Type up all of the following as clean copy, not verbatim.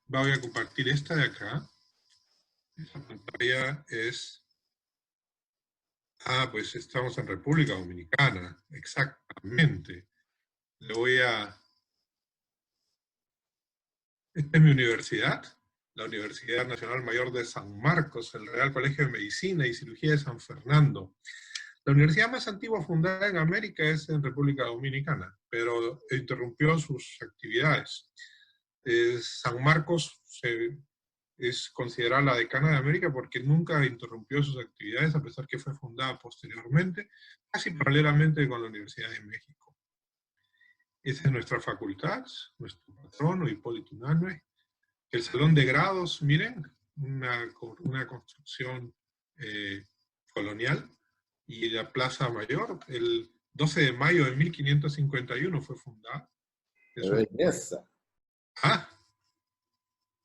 Voy a compartir esta de acá. Esta pantalla es... pues estamos en República Dominicana, exactamente. Le voy a... Esta es mi universidad, la Universidad Nacional Mayor de San Marcos, el Real Colegio de Medicina y Cirugía de San Fernando. La universidad más antigua fundada en América es en República Dominicana, pero interrumpió sus actividades. San Marcos es considerada la decana de América porque nunca interrumpió sus actividades, a pesar que fue fundada posteriormente, casi paralelamente con la Universidad de México. Esa es nuestra facultad, nuestro patrono, Hipólito Unanue. El salón de grados, miren, una construcción colonial, y la Plaza Mayor, el 12 de mayo de 1551 fue fundada. ¡Qué belleza!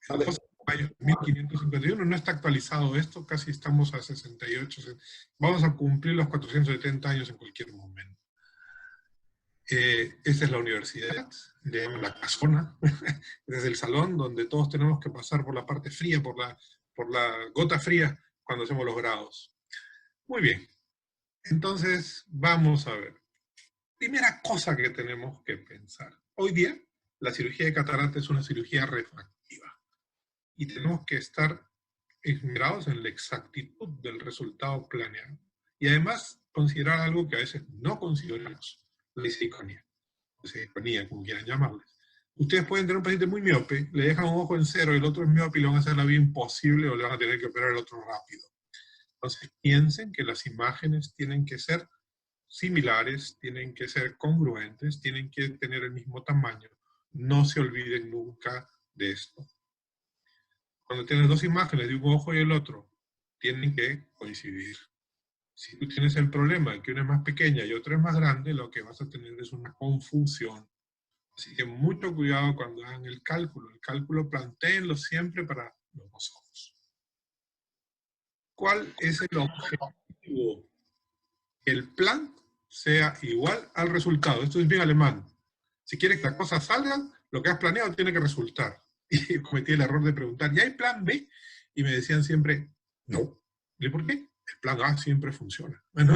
El 12 de mayo de 1551, no está actualizado esto, casi estamos a 68, vamos a cumplir los 470 años en cualquier momento. Esta es la universidad, le llaman la casona, este es el salón donde todos tenemos que pasar por la parte fría, por la gota fría cuando hacemos los grados. Muy bien, entonces vamos a ver. Primera cosa que tenemos que pensar. Hoy día, la cirugía de catarata es una cirugía refractiva. Y tenemos que estar esmerados en la exactitud del resultado planeado. Y además, considerar algo que a veces no consideramos, la diseiconía. La diseiconía, como quieran llamarle. Ustedes pueden tener un paciente muy miope, le dejan un ojo en cero y el otro es miope y le van a hacer la vida imposible o le van a tener que operar el otro rápido. Entonces piensen que las imágenes tienen que ser similares, tienen que ser congruentes, tienen que tener el mismo tamaño. No se olviden nunca de esto. Cuando tienes dos imágenes de un ojo y el otro, tienen que coincidir. Si tú tienes el problema de que una es más pequeña y otra es más grande, lo que vas a tener es una confusión. Así que mucho cuidado cuando hagan el cálculo. El cálculo plantéenlo siempre para los dos ojos. ¿Cuál es el objetivo? Que el plan sea igual al resultado. Esto es bien alemán. Si quieres que las cosas salgan, lo que has planeado tiene que resultar. Y cometí el error de preguntar, ¿y hay plan B? Y me decían siempre, no. ¿Y por qué? El plan A siempre funciona. Bueno,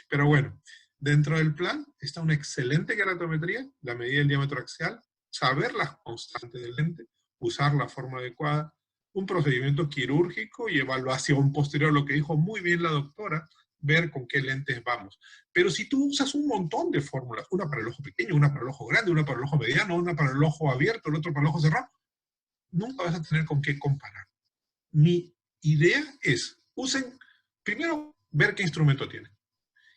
pero bueno, dentro del plan está una excelente keratometría, la medida del diámetro axial, saber las constantes del lente, usar la forma adecuada, un procedimiento quirúrgico y evaluación posterior, lo que dijo muy bien la doctora, ver con qué lentes vamos. Pero si tú usas un montón de fórmulas, una para el ojo pequeño, una para el ojo grande, una para el ojo mediano, una para el ojo abierto, el otro para el ojo cerrado, nunca vas a tener con qué comparar. Mi idea es, primero, ver qué instrumento tienen.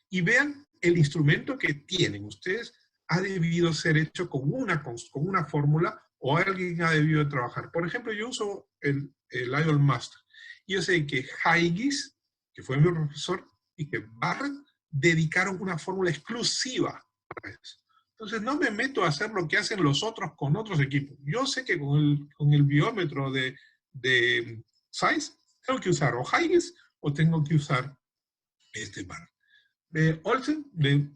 Y vean el instrumento que tienen. Ustedes ha debido ser hecho con una fórmula o alguien ha debido de trabajar. Por ejemplo, yo uso el Idol Master. Y yo sé que Haigis, que fue mi profesor, y que Barrett dedicaron una fórmula exclusiva para eso. Entonces no me meto a hacer lo que hacen los otros con otros equipos. Yo sé que con el biómetro de Zeiss tengo que usar o Haigis o tengo que usar Barrett. Olsen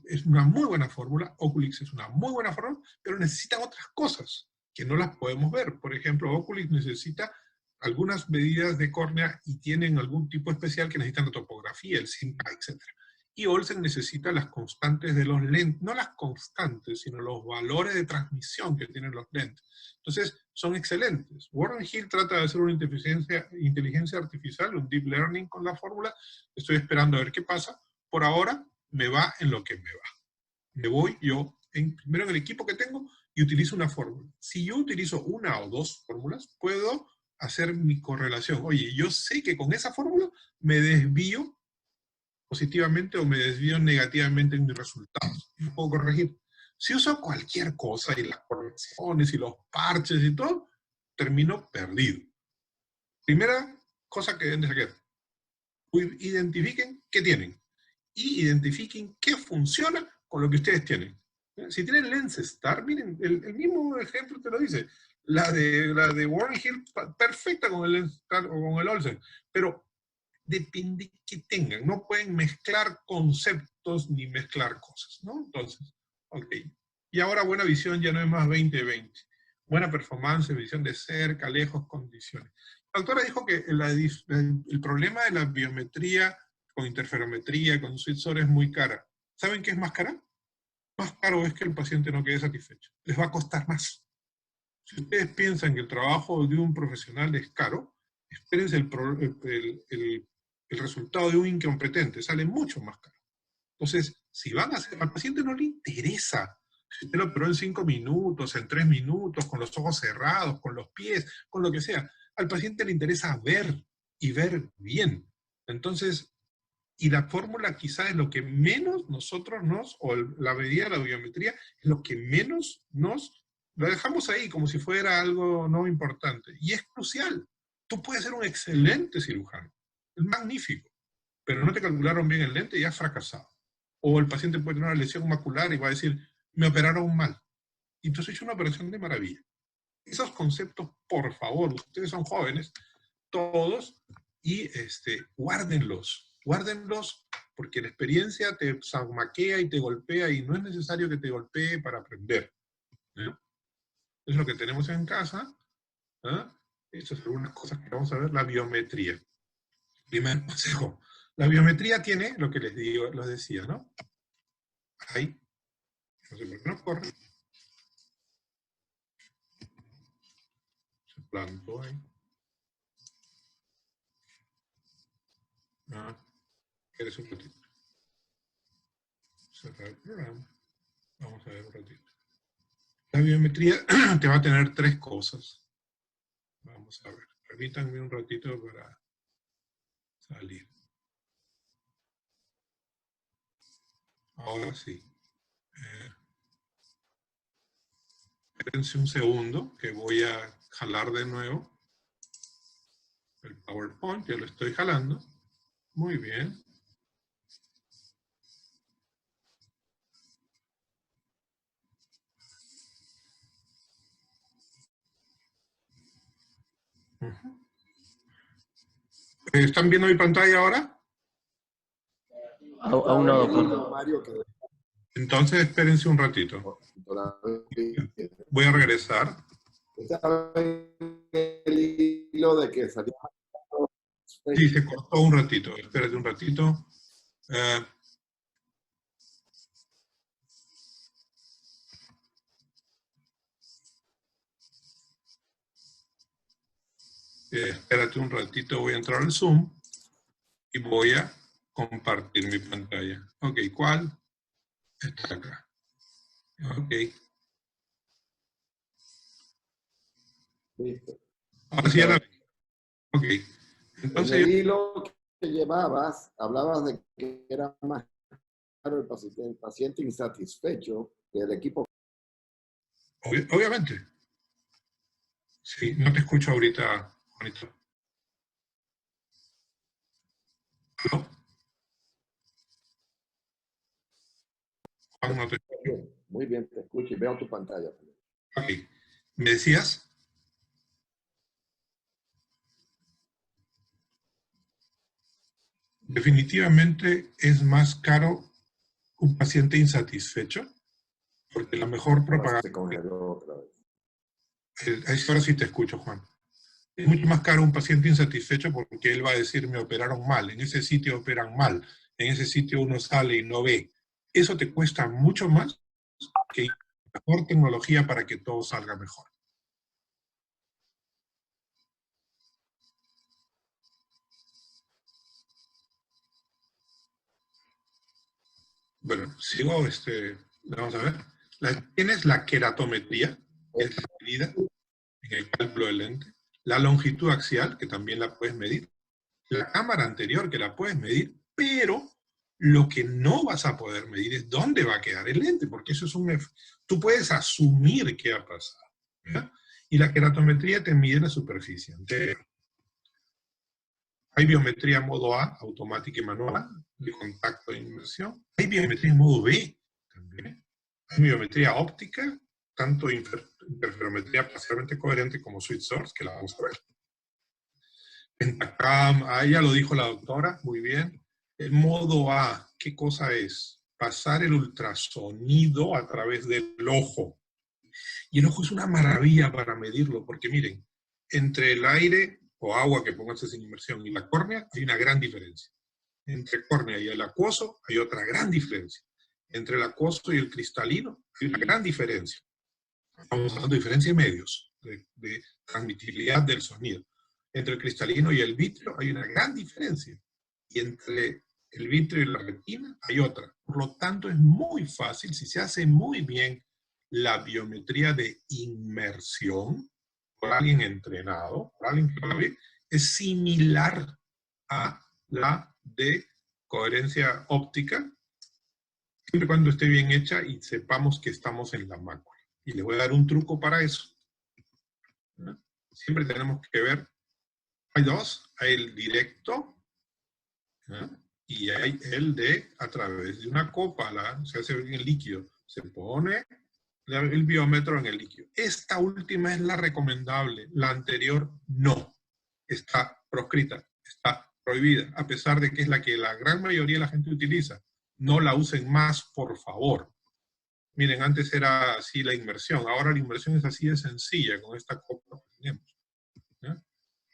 es una muy buena fórmula, Oculix es una muy buena fórmula, pero necesitan otras cosas que no las podemos ver. Por ejemplo, Oculix necesita algunas medidas de córnea y tienen algún tipo especial que necesitan la topografía, el SIMPA, etc. Y Olsen necesita las constantes de los lentes, no las constantes, sino los valores de transmisión que tienen los lentes. Entonces, son excelentes. Warren Hill trata de hacer una inteligencia artificial, un deep learning con la fórmula. Estoy esperando a ver qué pasa. Por ahora, me va en lo que me va. Me voy yo, primero en el equipo que tengo, y utilizo una fórmula. Si yo utilizo una o dos fórmulas, puedo hacer mi correlación. Oye, yo sé que con esa fórmula me desvío positivamente o me desvío negativamente en mis resultados. Yo puedo corregir. Si uso cualquier cosa y las correcciones y los parches y todo, termino perdido. Primera cosa que deben de saber. Identifiquen qué tienen. Y identifiquen qué funciona con lo que ustedes tienen. Si tienen LensStar, miren, el mismo ejemplo te lo dice. La de Warren Hill, perfecta con el LensStar o con el Olsen, pero depende que tengan. No pueden mezclar conceptos ni mezclar cosas, ¿no? Entonces, ok. Y ahora buena visión ya no es más 20-20. buena performance, medición de cerca, lejos, condiciones. La doctora dijo que el problema de la biometría con interferometría, con SweetSource es muy cara. ¿Saben qué es más cara? Más caro es que el paciente no quede satisfecho. Les va a costar más. Si ustedes piensan que el trabajo de un profesional es caro, espérense el resultado de un incompetente, sale mucho más caro. Entonces, si van a hacer, al paciente no le interesa. Si usted lo operó en 5 minutos, en 3 minutos, con los ojos cerrados, con los pies, con lo que sea, al paciente le interesa ver y ver bien. Entonces, y la fórmula quizá es lo que menos nosotros o la medida de la biometría, es lo que menos lo dejamos ahí como si fuera algo no importante. Y es crucial. Tú puedes ser un excelente cirujano, es magnífico, pero no te calcularon bien el lente y has fracasado. O el paciente puede tener una lesión macular y va a decir, me operaron mal. Y tú has hecho una operación de maravilla. Esos conceptos, por favor, ustedes son jóvenes, todos, y guárdenlos porque la experiencia te maquea y te golpea y no es necesario que te golpee para aprender. ¿No? Es lo que tenemos en casa. ¿Ah? Estas son algunas cosas que vamos a ver. La biometría. Primer consejo. La biometría tiene lo que les decía, ¿no? Ahí. No sé por qué no corre. Se plantó ahí. Ah, eres un ratito. Cerrar el programa. Vamos a ver un ratito. La biometría te va a tener 3 cosas. Vamos a ver. Permítanme un ratito para salir. Ahora sí. Espérense un segundo, que voy a jalar de nuevo el PowerPoint. Ya lo estoy jalando. Muy bien. ¿Están viendo mi pantalla ahora? Aún no, doctor. Entonces espérense un ratito. Voy a regresar. El hilo de que salió. Sí, se cortó un ratito. Espérate un ratito. Espérate un ratito, voy a entrar al Zoom y voy a compartir mi pantalla. Ok, ¿cuál? Está acá. Ok. Listo. Ahora sí ya la vi. Ok. Entonces, en el hilo que llevabas, hablabas de que era más caro el paciente insatisfecho que el equipo. obviamente. Sí, no te escucho ahorita, Juanito. ¿No? Juan, no te escucho. Muy bien, te escucho y veo tu pantalla. Ok. ¿Me decías? Definitivamente es más caro un paciente insatisfecho, porque la mejor propaganda... Se congeló otra vez. Ahora sí te escucho, Juan. Es mucho más caro un paciente insatisfecho porque él va a decir, me operaron mal, en ese sitio operan mal, en ese sitio uno sale y no ve. Eso te cuesta mucho más que mejor tecnología para que todo salga mejor. Bueno, sigo, vamos a ver. Tienes la queratometría, que es la medida en el cálculo del lente. La longitud axial, que también la puedes medir. La cámara anterior, que la puedes medir, pero lo que no vas a poder medir es dónde va a quedar el lente, porque eso es tú puedes asumir qué ha pasado. ¿Ya? Y la queratometría te mide la superficie anterior. Hay biometría modo A, automática y manual, de contacto e inmersión. Hay biometría en modo B también. Hay biometría óptica, tanto interferometría parcialmente coherente como SweetSource, que la vamos a ver. Pentacam, ya lo dijo la doctora, muy bien. El modo A, ¿qué cosa es? Pasar el ultrasonido a través del ojo. Y el ojo es una maravilla para medirlo, porque miren, entre el aire o agua que pongas sin inmersión y la córnea hay una gran diferencia. Entre córnea y el acuoso hay otra gran diferencia. Entre el acuoso y el cristalino hay una gran diferencia. Estamos hablando de diferencia de medios, de transmitibilidad del sonido. Entre el cristalino y el vítreo hay una gran diferencia. Y entre el vítreo y la retina hay otra. Por lo tanto, es muy fácil, si se hace muy bien la biometría de inmersión, por alguien entrenado, por alguien que lo haga bien, es similar a la de coherencia óptica, siempre y cuando esté bien hecha y sepamos que estamos en la mácula. Y les voy a dar un truco para eso. ¿No? Siempre tenemos que ver, hay dos, hay el directo, ¿no? Y hay el de a través de una copa, se hace en el líquido, se pone el biómetro en el líquido. Esta última es la recomendable, la anterior no, está proscrita, está prohibida, a pesar de que es la que la gran mayoría de la gente utiliza. No la usen más, por favor. Miren, antes era así la inmersión, ahora la inmersión es así de sencilla con esta copa que tenemos. ¿Ya?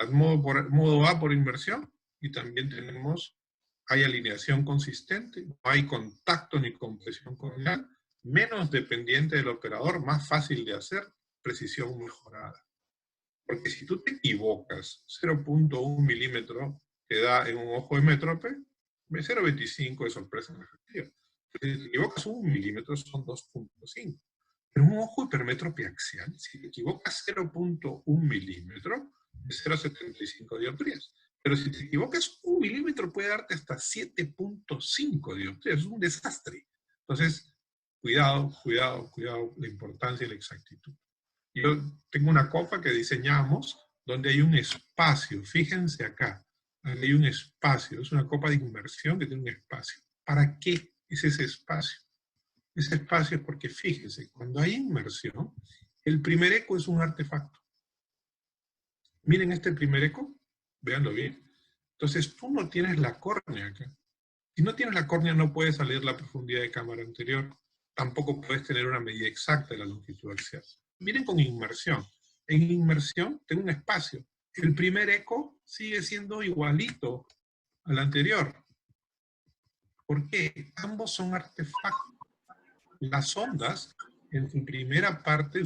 Modo A por inmersión, y también tenemos, hay alineación consistente, no hay contacto ni compresión corneal, menos dependiente del operador, más fácil de hacer, precisión mejorada. Porque si tú te equivocas, 0.1 milímetro te da en un ojo de metrópe, 0.25 de sorpresa en efectiva. Si te equivocas 1 milímetro son 2.5. Pero un ojo hipermétrope axial, si te equivocas 0.1 milímetro, es 0.75 dioptrías. Pero si te equivocas 1 milímetro puede darte hasta 7.5 dioptrías. Es un desastre. Entonces, cuidado, cuidado, cuidado, la importancia y la exactitud. Yo tengo una copa que diseñamos donde hay un espacio, fíjense acá, hay un espacio, es una copa de inmersión que tiene un espacio. ¿Para qué es ese espacio? Ese espacio es porque, fíjense, cuando hay inmersión, el primer eco es un artefacto. Miren este primer eco, véanlo bien. Entonces tú no tienes la córnea acá. Si no tienes la córnea no puedes salir la profundidad de cámara anterior. Tampoco puedes tener una medida exacta de la longitud axial. Miren con inmersión. En inmersión tengo un espacio. El primer eco sigue siendo igualito al anterior. ¿Por qué? Ambos son artefactos. Las ondas, en su primera parte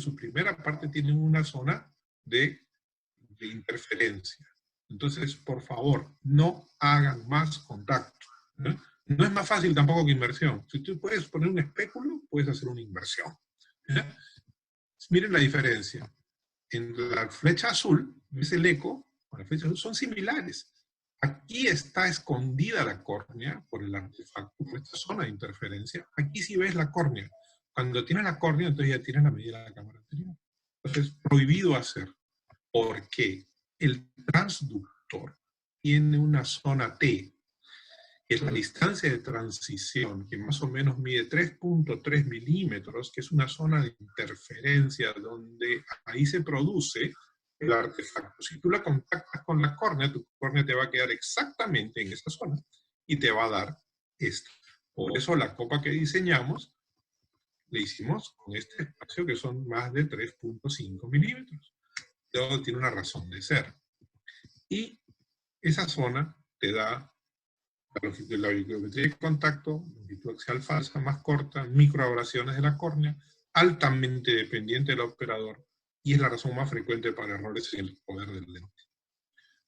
tienen una zona de interferencia. Entonces, por favor, no hagan más contacto. ¿Eh? No es más fácil tampoco que inmersión. Si tú puedes poner un espéculo, puedes hacer una inmersión. ¿Eh? Miren la diferencia. En la flecha azul, ves el eco, con la flecha azul, son similares. Aquí está escondida la córnea por el artefacto, por esta zona de interferencia. Aquí sí ves la córnea. Cuando tienes la córnea, entonces ya tienes la medida de la cámara anterior. Entonces, prohibido hacer. ¿Por qué? El transductor tiene una zona T, que es la distancia de transición, que más o menos mide 3.3 milímetros, que es una zona de interferencia donde ahí se produce el artefacto. Si tú la contactas con la córnea, tu córnea te va a quedar exactamente en esa zona y te va a dar esto. Por eso la copa que diseñamos, le hicimos con este espacio que son más de 3.5 milímetros. Todo tiene una razón de ser. Y esa zona te da la biometría de contacto, longitud axial falsa, más corta, microabrasiones de la córnea, altamente dependiente del operador, y es la razón más frecuente para errores en el poder del lente.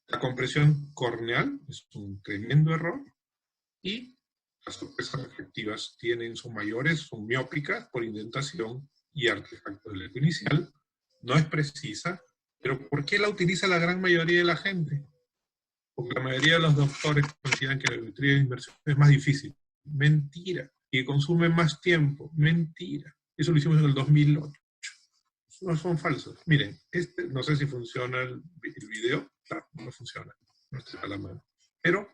La compresión corneal es un tremendo error, y las sorpresas reflectivas son mayores, son miópicas por indentación y artefacto del eco inicial, no es precisa, pero ¿por qué la utiliza la gran mayoría de la gente? Porque la mayoría de los doctores consideran que la biometría de inmersión es más difícil. Mentira. Y consume más tiempo. Mentira. Eso lo hicimos en el 2008. No son falsos. Miren, no sé si funciona el video. Claro, no funciona. No está a la mano. Pero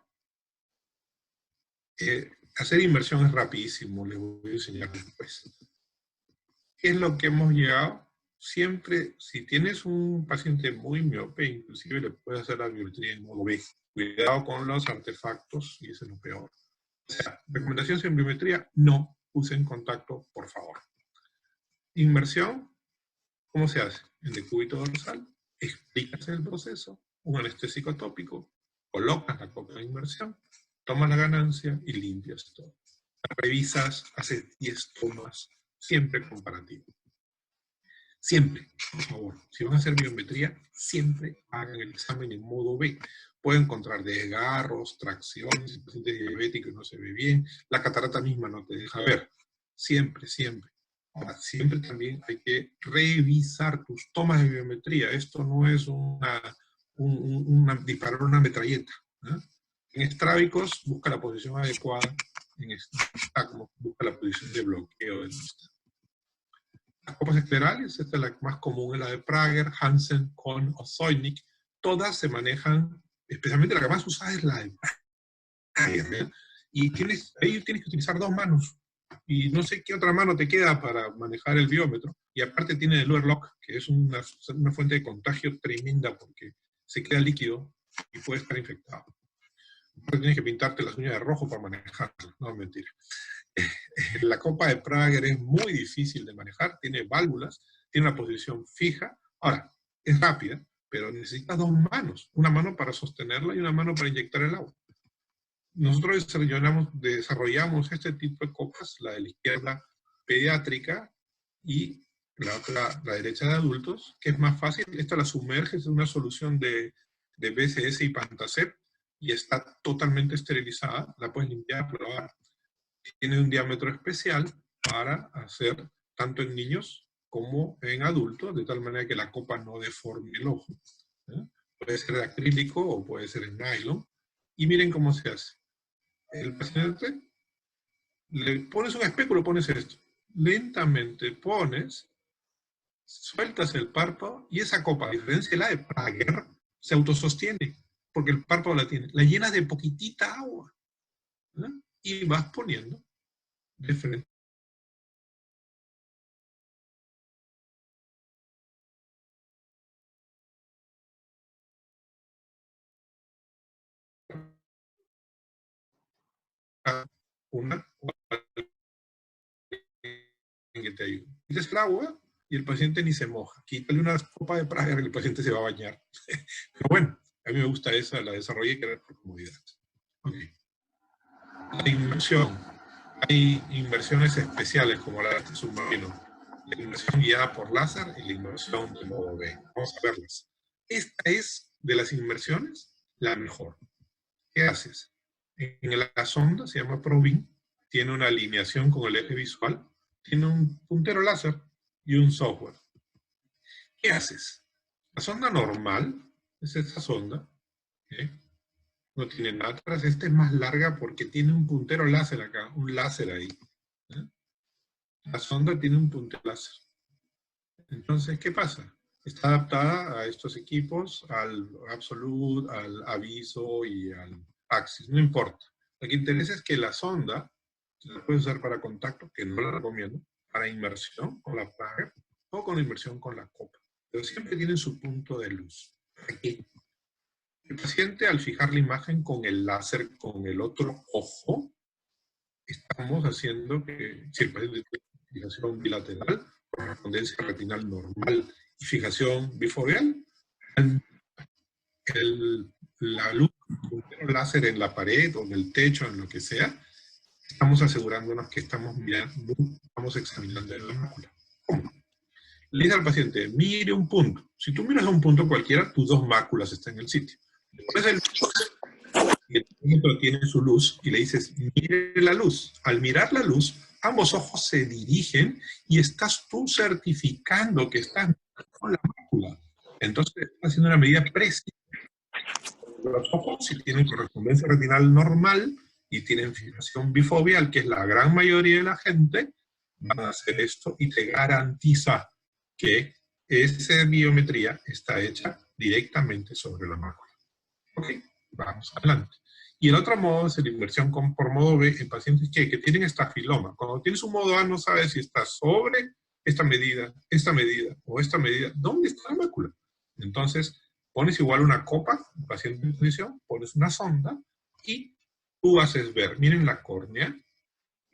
hacer inmersión es rapidísimo. Les voy a enseñar después. ¿Qué es lo que hemos llegado? Siempre, si tienes un paciente muy miope, inclusive le puedes hacer la biometría en modo B. Cuidado con los artefactos, y eso es lo peor. O sea, recomendaciones en biometría, no usen contacto, por favor. Inmersión, ¿Cómo se hace? En decúbito dorsal, explicas el proceso, un anestésico tópico, colocas la copa de inmersión, tomas la ganancia y limpias todo. Revisas, haces 10 tomas, siempre comparativo. Siempre, por favor, si van a hacer biometría, siempre hagan el examen en modo B. Pueden encontrar desgarros, tracciones, si el paciente es diabético y no se ve bien, la catarata misma no te deja ver. Siempre, siempre. Ahora, siempre también hay que revisar tus tomas de biometría. Esto no es disparar una metralleta, ¿eh? En estrábicos, busca la posición adecuada. En como busca la posición de bloqueo del sistema. Las copas esclerales, esta es la más común, es la de Prager, Hansen, Kohn o Zoynik. Todas se manejan, especialmente la que más usada es la de Prager, ¿eh? Y ahí tienes que utilizar 2 manos. Y no sé qué otra mano te queda para manejar el biómetro. Y aparte tiene el overlock, que es una fuente de contagio tremenda porque se queda líquido y puede estar infectado. Tienes que pintarte las uñas de rojo para manejarlo. No, mentira. La copa de Prager es muy difícil de manejar, tiene válvulas, tiene una posición fija. Ahora, es rápida, pero necesitas 2 manos. Una mano para sostenerla y una mano para inyectar el agua. Nosotros desarrollamos este tipo de copas, la de la izquierda pediátrica y la otra, la derecha de adultos, que es más fácil. Esta la sumerges en una solución de BCS y Pantacep y está totalmente esterilizada. La puedes limpiar, probar. Tiene un diámetro especial para hacer tanto en niños como en adultos, de tal manera que la copa no deforme el ojo. ¿Eh? Puede ser de acrílico o puede ser en nylon. Y miren cómo se hace. El paciente, le pones un espéculo, pones esto. Lentamente pones, sueltas el párpado y esa copa, a diferencia de la de Prager, se autosostiene, porque el párpado la tiene. La llenas de poquitita agua. ¿Eh? Y vas poniendo de frente. Una que te ayude. Quitas el agua y el paciente ni se moja. Quítale una copa de Prager y el paciente se va a bañar. Pero bueno, a mí me gusta esa, la desarrollé que era por comodidad. Okay. La inmersión. Hay inmersiones especiales como la de este submarino. La inmersión guiada por láser y la inmersión de modo B. Vamos a verlas. Esta es, de las inmersiones, la mejor. ¿Qué haces? En la sonda, se llama Probin, tiene una alineación con el eje visual, tiene un puntero láser y un software. ¿Qué haces? La sonda normal es esta sonda, ¿eh? No tiene nada atrás. Esta es más larga porque tiene un puntero láser acá, un láser ahí. ¿Eh? La sonda tiene un puntero láser. Entonces, ¿qué pasa? Está adaptada a estos equipos, al Absolute, al Aviso y al Axis, no importa. Lo que interesa es que la sonda la puedes usar para contacto, que no la recomiendo, para inmersión con la Prager o con inmersión con la copa. Pero siempre tienen su punto de luz. Aquí. El paciente, al fijar la imagen con el láser con el otro ojo, estamos haciendo que, si el paciente tiene fijación bilateral, correspondencia retinal normal y fijación bifoveal, la luz, el láser en la pared o en el techo, en lo que sea, estamos asegurándonos que estamos mirando, estamos examinando la mácula. ¿Cómo? Le dice al paciente, mire un punto. Si tú miras a un punto cualquiera, tus 2 máculas están en el sitio. El paciente tiene su luz y le dices, mire la luz. Al mirar la luz, ambos ojos se dirigen y estás tú certificando que estás con la mácula. Entonces, estás haciendo una medida precisa. Los ojos, si tienen correspondencia retinal normal y tienen fijación bifoveal, que es la gran mayoría de la gente, van a hacer esto y te garantiza que esa biometría está hecha directamente sobre la mácula. Ok, vamos adelante. Y el otro modo es la inmersión por modo B en pacientes que tienen estafiloma. Cuando tienes un modo A no sabes si está sobre esta medida o esta medida. ¿Dónde está la mácula? Entonces, pones igual una copa, un paciente en posición, pones una sonda y tú haces ver, miren la córnea,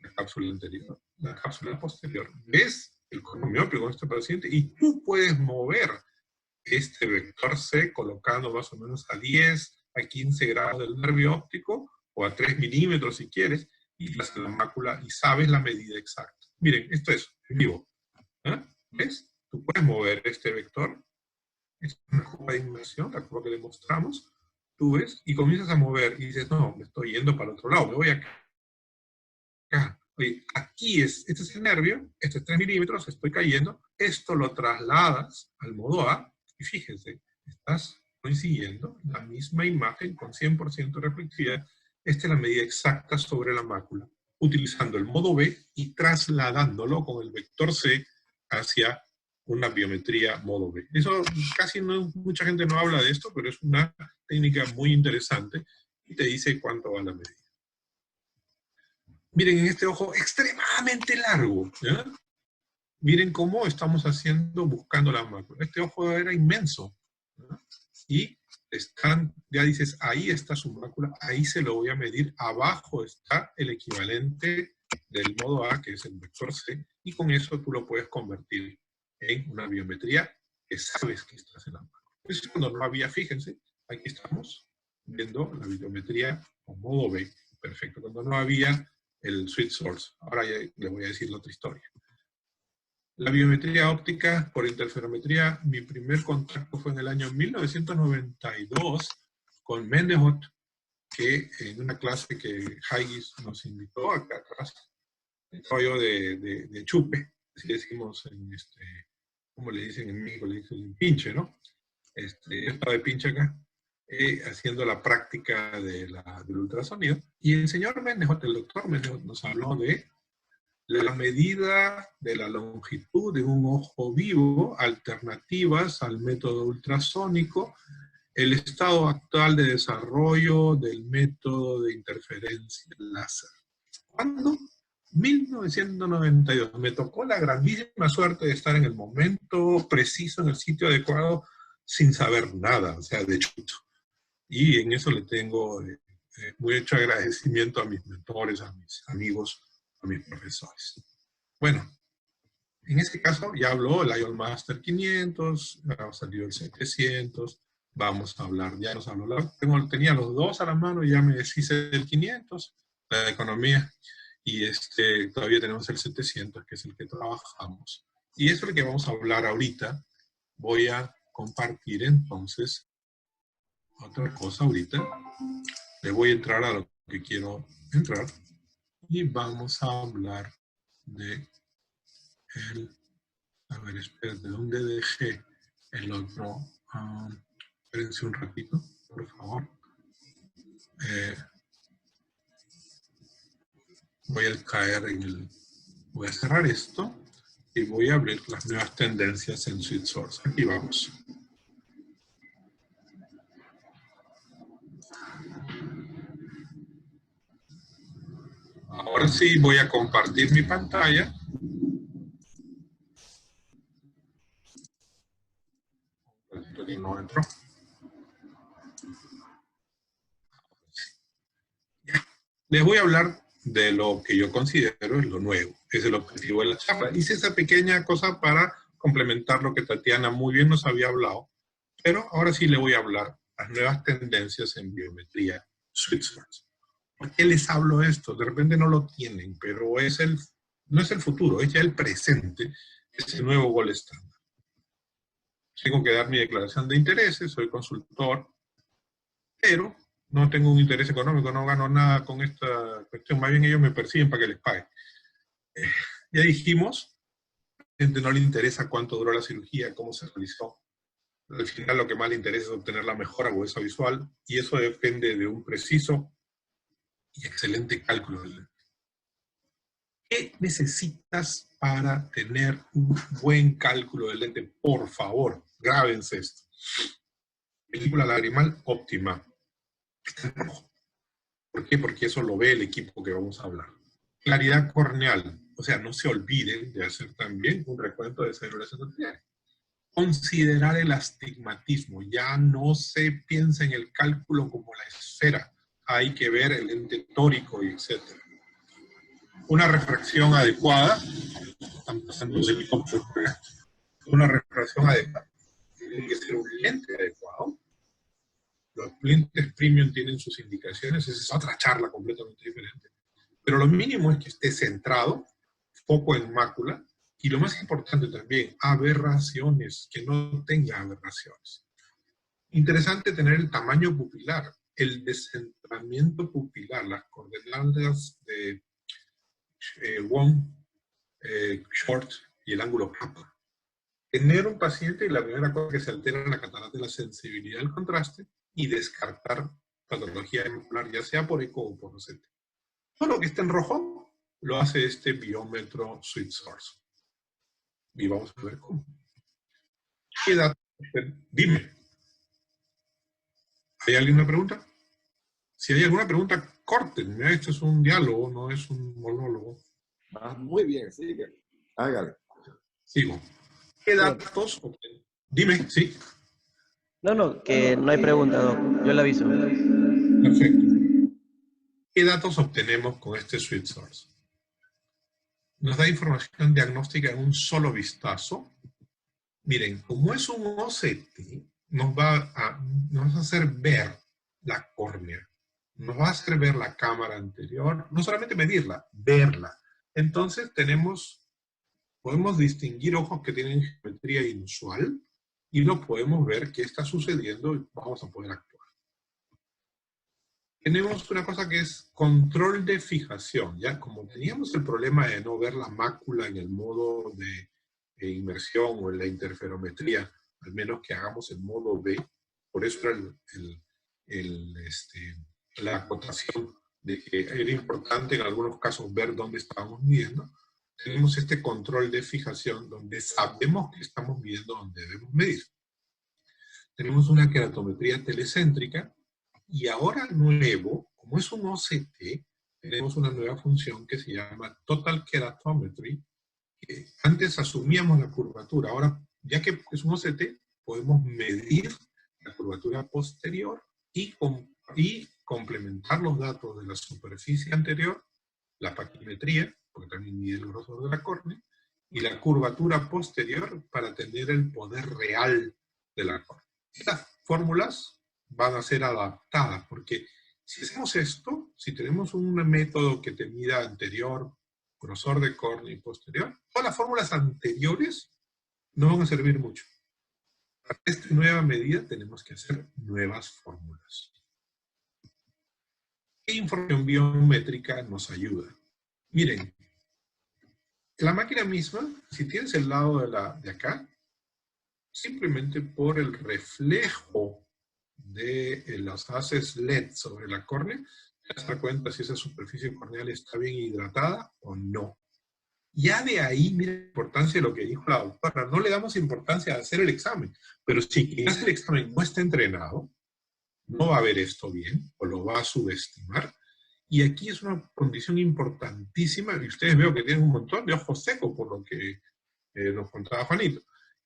la cápsula anterior, la cápsula posterior. ¿Ves el cono miópico en este paciente, y tú puedes mover este vector C colocando más o menos a 10, a 15 grados del nervio óptico, o a 3 milímetros si quieres, y haces la mácula y sabes la medida exacta. Miren, esto es en vivo. ¿Eh? ¿Ves? Tú puedes mover este vector. Esta es una curva de inmersión, la curva que demostramos. Tú ves y comienzas a mover y dices, no, me estoy yendo para el otro lado, me voy acá. Oye, aquí este es el nervio, este es 3 milímetros, estoy cayendo. Esto lo trasladas al modo A y fíjense, estás consiguiendo la misma imagen con 100% reflexividad. Esta es la medida exacta sobre la mácula, utilizando el modo B y trasladándolo con el vector C hacia una biometría modo B. Eso casi mucha gente no habla de esto, pero es una técnica muy interesante y te dice cuánto va la medida. Miren en este ojo extremadamente largo, ¿ya? Miren cómo estamos haciendo, buscando la mácula. Este ojo era inmenso, ¿ya? Y ya dices, ahí está su mácula, ahí se lo voy a medir, abajo está el equivalente del modo A, que es el vector C, y con eso tú lo puedes convertir en una biometría que sabes que estás en la mácula. Entonces, cuando no había, fíjense, aquí estamos viendo la biometría con modo B. Perfecto, cuando no había el switch source. Ahora ya les voy a decir la otra historia. La biometría óptica por interferometría, mi primer contacto fue en el año 1992 con Mendehot, que en una clase que Haigis nos invitó acá atrás, estaba yo de chupe, así decimos ¿cómo le dicen en México? Le dicen pinche, ¿no? Yo estaba de pinche acá, haciendo la práctica del ultrasonido, y el señor Mendehot, el doctor Mendehot, nos habló de la medida de la longitud de un ojo vivo, alternativas al método ultrasónico, el estado actual de desarrollo del método de interferencia láser. ¿Cuándo? 1992. Me tocó la grandísima suerte de estar en el momento preciso, en el sitio adecuado, sin saber nada, o sea, de chuto. Y en eso le tengo mucho agradecimiento a mis mentores, a mis amigos, a mis profesores. Bueno, en este caso ya habló el IOL Master 500, ya salió el 700, vamos a hablar, ya nos habló, tenía los dos a la mano y ya me deshice del 500, la economía, y todavía tenemos el 700, que es el que trabajamos. Y eso es lo que vamos a hablar ahorita. Voy a compartir entonces otra cosa ahorita. Le voy a entrar a lo que quiero entrar y vamos a hablar de a ver, espérate, ¿dónde dejé el otro? Espérense un ratito, por favor. Voy a caer voy a cerrar esto y voy a abrir las nuevas tendencias en Switch Source. Aquí vamos. Ahora sí voy a compartir mi pantalla. No entró. Ya. Les voy a hablar de lo que yo considero es lo nuevo. Es el objetivo de la charla. Hice esa pequeña cosa para complementar lo que Tatiana muy bien nos había hablado, pero ahora sí le voy a hablar las nuevas tendencias en biometría Switch Source. ¿Por qué les hablo esto? De repente no lo tienen, pero no es el futuro, es ya el presente, ese nuevo gold standard. Tengo que dar mi declaración de intereses, soy consultor, pero no tengo un interés económico, no gano nada con esta cuestión, más bien ellos me persiguen para que les pague. Ya dijimos, a la gente no le interesa cuánto duró la cirugía, cómo se realizó. Al final lo que más le interesa es obtener la mejor agudeza visual, y eso depende de un preciso y excelente cálculo del lente. ¿Qué necesitas para tener un buen cálculo del lente? Por favor, grábense esto. Película lagrimal óptima. Está en rojo. ¿Por qué? Porque eso lo ve el equipo que vamos a hablar. Claridad corneal. O sea, no se olviden de hacer también un recuento de células endoteliales. Considerar el astigmatismo. Ya no se piensa en el cálculo como la esfera. Hay que ver el lente tórico y etc. una refracción adecuada. Están pasando los helicópteros por acá. Una refracción adecuada. Tiene que ser un lente adecuado. Los lentes premium tienen sus indicaciones, esa es otra charla completamente diferente. Pero lo mínimo es que esté centrado, foco en mácula, y lo más importante también, aberraciones, que no tenga aberraciones. Interesante tener el tamaño pupilar, el descentramiento pupilar, las coordenadas de Wong, Short y el ángulo kappa. Tener un paciente, y la primera cosa que se altera es la catarata de la sensibilidad al contraste, y descartar patología macular, ya sea por eco o por OCT. Todo lo que está en rojo lo hace este biómetro Sweet Source. Y vamos a ver cómo. ¿Qué datos? Dime. ¿Hay alguna pregunta? Si hay alguna pregunta, córtenme. Esto es un diálogo, no es un monólogo. Va muy bien, sigue. Hágale. Sigo. ¿Qué datos obtenemos? Dime, sí. No, que no hay pregunta, Doc. Yo le aviso. Perfecto. ¿Qué datos obtenemos con este Sweet Source? Nos da información diagnóstica en un solo vistazo. Miren, como es un OCT, nos va a hacer ver la córnea. Nos va a hacer ver la cámara anterior, no solamente medirla, verla. Entonces podemos distinguir ojos que tienen geometría inusual y lo podemos ver qué está sucediendo y vamos a poder actuar. Tenemos una cosa que es control de fijación. Ya como teníamos el problema de no ver la mácula en el modo de inmersión o en la interferometría, al menos que hagamos el modo B, por eso era la acotación de que era importante en algunos casos ver dónde estábamos midiendo. Tenemos este control de fijación donde sabemos que estamos midiendo donde debemos medir. Tenemos una queratometría telecéntrica y ahora nuevo, como es un OCT, tenemos una nueva función que se llama Total Keratometry, que antes asumíamos la curvatura. Ahora, ya que es un OCT, podemos medir la curvatura posterior y complementar los datos de la superficie anterior, la paquimetría, porque también mide el grosor de la córnea, y la curvatura posterior para tener el poder real de la córnea. Estas fórmulas van a ser adaptadas, porque si hacemos esto, si tenemos un método que te mida anterior, grosor de córnea y posterior, todas las fórmulas anteriores no van a servir mucho. Para esta nueva medida tenemos que hacer nuevas fórmulas. ¿Qué información biométrica nos ayuda? Miren, la máquina misma, si tienes el lado de acá, simplemente por el reflejo de los haces LED sobre la córnea, te das cuenta si esa superficie corneal está bien hidratada o no. Ya de ahí, mira la importancia de lo que dijo la doctora. No le damos importancia a hacer el examen, pero si quien hace el examen no está entrenado, no va a ver esto bien, o lo va a subestimar. Y aquí es una condición importantísima, y ustedes veo que tienen un montón de ojos secos, por lo que nos contaba Juanito.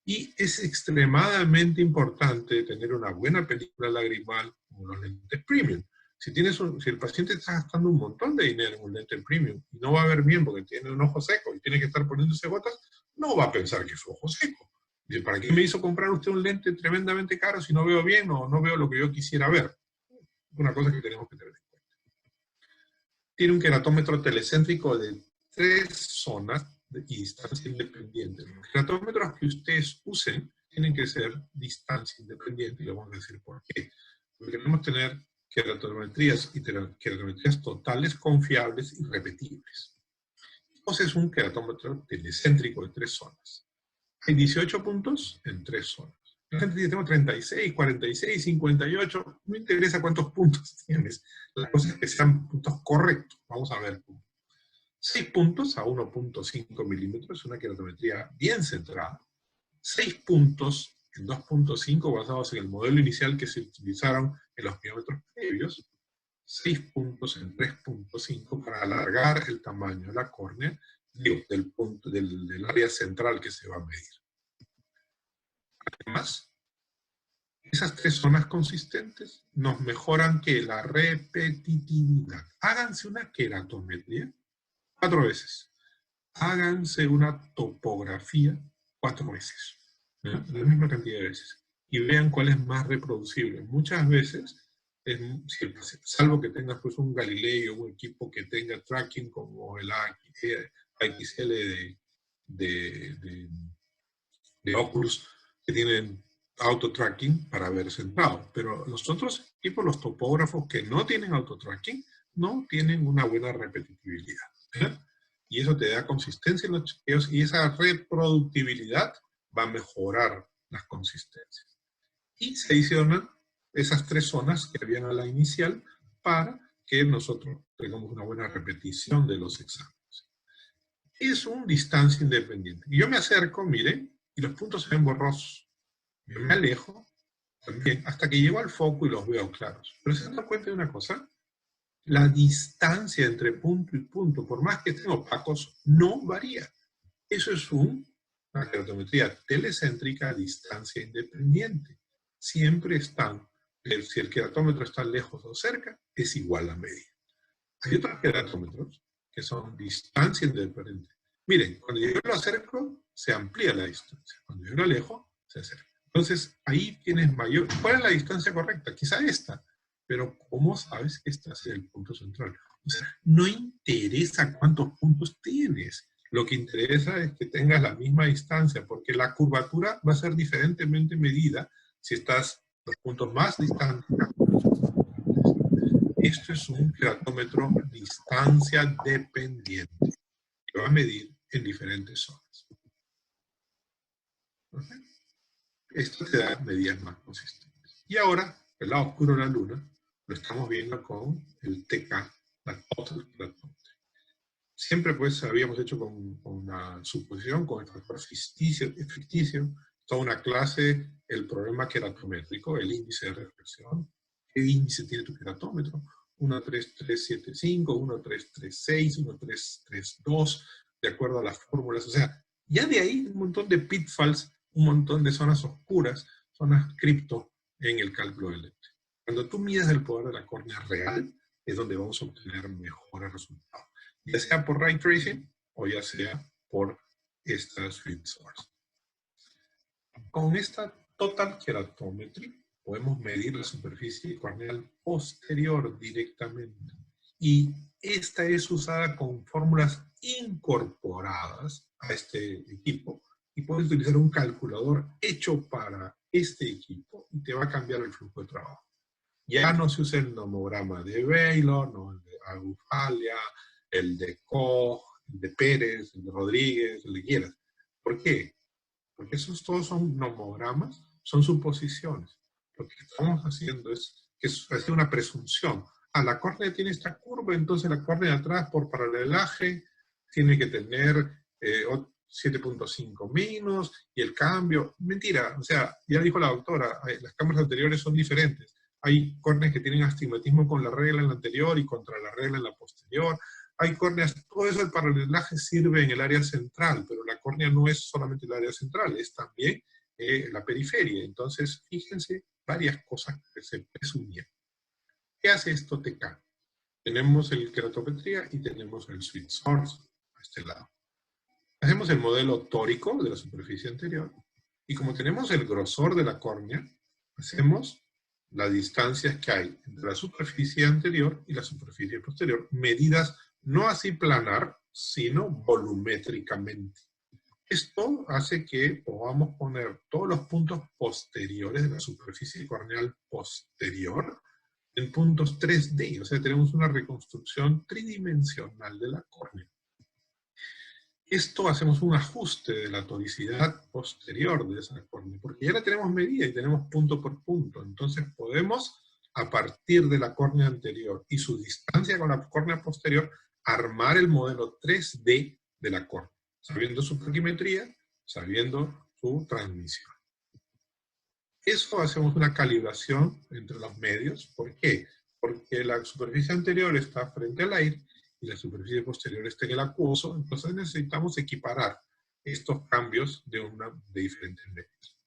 Y es extremadamente importante tener una buena película lagrimal con los lentes premium. Si el paciente está gastando un montón de dinero en un lente premium y no va a ver bien porque tiene un ojo seco y tiene que estar poniéndose gotas, no va a pensar que es su ojo seco. Dice, ¿para qué me hizo comprar usted un lente tremendamente caro si no veo bien o no veo lo que yo quisiera ver? Una cosa que tenemos que tener en cuenta. Tiene un queratómetro telecéntrico de 3 zonas y distancia independiente. Los queratómetros que ustedes usen tienen que ser distancia independiente, y le vamos a decir por qué. Porque queremos tener queratometrías y queratometrías totales, confiables y repetibles. Entonces es un queratómetro telecéntrico de 3 zonas. Hay 18 puntos en 3 zonas. La gente dice, tengo 36, 46, 58, no me interesa cuántos puntos tienes. La cosa es que sean puntos correctos. Vamos a ver. 6 puntos a 1.5 milímetros, es una queratometría bien centrada. 6 puntos en 2.5 basados en el modelo inicial que se utilizaron en los biómetros previos. 6 puntos en 3.5 para alargar el tamaño de la córnea, del área central que se va a medir. Además, esas 3 zonas consistentes nos mejoran que la repetitividad. Háganse una queratometría 4 veces. Háganse una topografía 4 veces, ¿no? La misma cantidad de veces. Y vean cuál es más reproducible. Muchas veces, salvo que tengas pues un Galileo, un equipo que tenga tracking como el AXL de Oculus, que tienen auto-tracking para ver centrado. Pero los otros equipos, los topógrafos que no tienen auto-tracking, no tienen una buena repetitividad, ¿eh? Y eso te da consistencia en los chequeos, y esa reproductibilidad va a mejorar las consistencias. Y se adicionan esas 3 zonas que habían a la inicial para que nosotros tengamos una buena repetición de los exámenes. Es una distancia independiente. Y yo me acerco, miren, y los puntos se ven borrosos. Yo me alejo también hasta que llego al foco y los veo claros. Pero se dan cuenta de una cosa: la distancia entre punto y punto, por más que estén opacos, no varía. Eso es una keratometría telecéntrica a distancia independiente. Siempre están, si el keratómetro está lejos o cerca, es igual a media. Hay otros keratómetros que son distancia independiente. Miren, cuando yo lo acerco, se amplía la distancia. Cuando yo lo alejo, se acerca. Entonces, ahí tienes mayor... ¿Cuál es la distancia correcta? Quizá esta. Pero ¿cómo sabes que este es el punto central? O sea, no interesa cuántos puntos tienes. Lo que interesa es que tengas la misma distancia, porque la curvatura va a ser diferentemente medida si estás los puntos más distantes. Esto es un keratómetro distancia dependiente, que va a medir en diferentes zonas. ¿Okay? Esto te da medidas más consistentes. Y ahora, el lado oscuro de la luna, lo estamos viendo con el TK, la Total Keratometry. Siempre pues habíamos hecho con una suposición, con el factor ficticio, toda una clase, el problema keratométrico, el índice de reflexión. ¿Qué índice tiene tu keratómetro? 13375, 1336, 1332, de acuerdo a las fórmulas. O sea, ya de ahí un montón de pitfalls, un montón de zonas oscuras, zonas cripto en el cálculo del lente. Cuando tú mides el poder de la córnea real, es donde vamos a obtener mejores resultados. Ya sea por ray tracing o ya sea por esta sweep source. Con esta Total Keratometry podemos medir la superficie corneal posterior directamente. Y esta es usada con fórmulas incorporadas a este equipo. Y puedes utilizar un calculador hecho para este equipo y te va a cambiar el flujo de trabajo. Ya no se usa el nomograma de Baylor, no el de Agufalia, el de Koch, el de Pérez, el de Rodríguez, el de quieras. ¿Por qué? Porque esos todos son nomogramas, son suposiciones. Lo que estamos haciendo es que es hacer una presunción. Ah, la córnea tiene esta curva, entonces la córnea de atrás por paralelaje tiene que tener 7.5 menos, y el cambio, mentira, o sea, ya dijo la doctora, las cámaras anteriores son diferentes. Hay córneas que tienen astigmatismo con la regla en la anterior y contra la regla en la posterior. Hay córneas, todo eso, el paralelaje sirve en el área central, pero la córnea no es solamente el área central, es también la periferia. Entonces, fíjense varias cosas que se presumían. ¿Qué hace esto TK? Tenemos el keratometría y tenemos el sweep source a este lado. Hacemos el modelo tórico de la superficie anterior, y como tenemos el grosor de la córnea, hacemos las distancias que hay entre la superficie anterior y la superficie posterior, medidas no así planar, sino volumétricamente. Esto hace que podamos poner todos los puntos posteriores de la superficie corneal posterior en puntos 3D, o sea, tenemos una reconstrucción tridimensional de la córnea. Esto hacemos un ajuste de la toricidad posterior de esa córnea, porque ya la tenemos medida y tenemos punto por punto. Entonces podemos, a partir de la córnea anterior y su distancia con la córnea posterior, armar el modelo 3D de la córnea, sabiendo su plaquimetría, sabiendo su transmisión. Eso hacemos una calibración entre los medios. ¿Por qué? Porque la superficie anterior está frente al aire y la superficie posterior está en el acuoso, entonces necesitamos equiparar estos cambios de diferentes medios.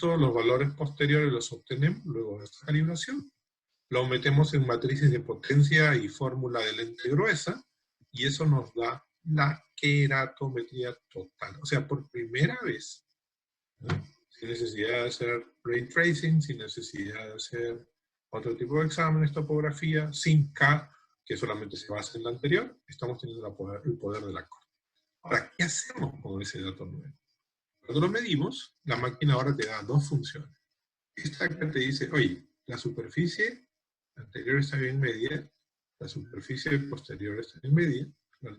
Los valores posteriores los obtenemos luego de esta calibración. Lo metemos en matrices de potencia y fórmula de lente gruesa, Y eso nos da la queratometría total. O sea, por primera vez, ¿no? Sin necesidad de hacer ray tracing, sin necesidad de hacer otro tipo de exámenes, topografía, sin K, que solamente se basa en la anterior, estamos teniendo el poder de la corte. Ahora, ¿qué hacemos con ese dato nuevo? Cuando lo medimos, la máquina ahora te da dos funciones. Esta que te dice, oye, la superficie anterior está bien medida, la superficie posterior está bien medida,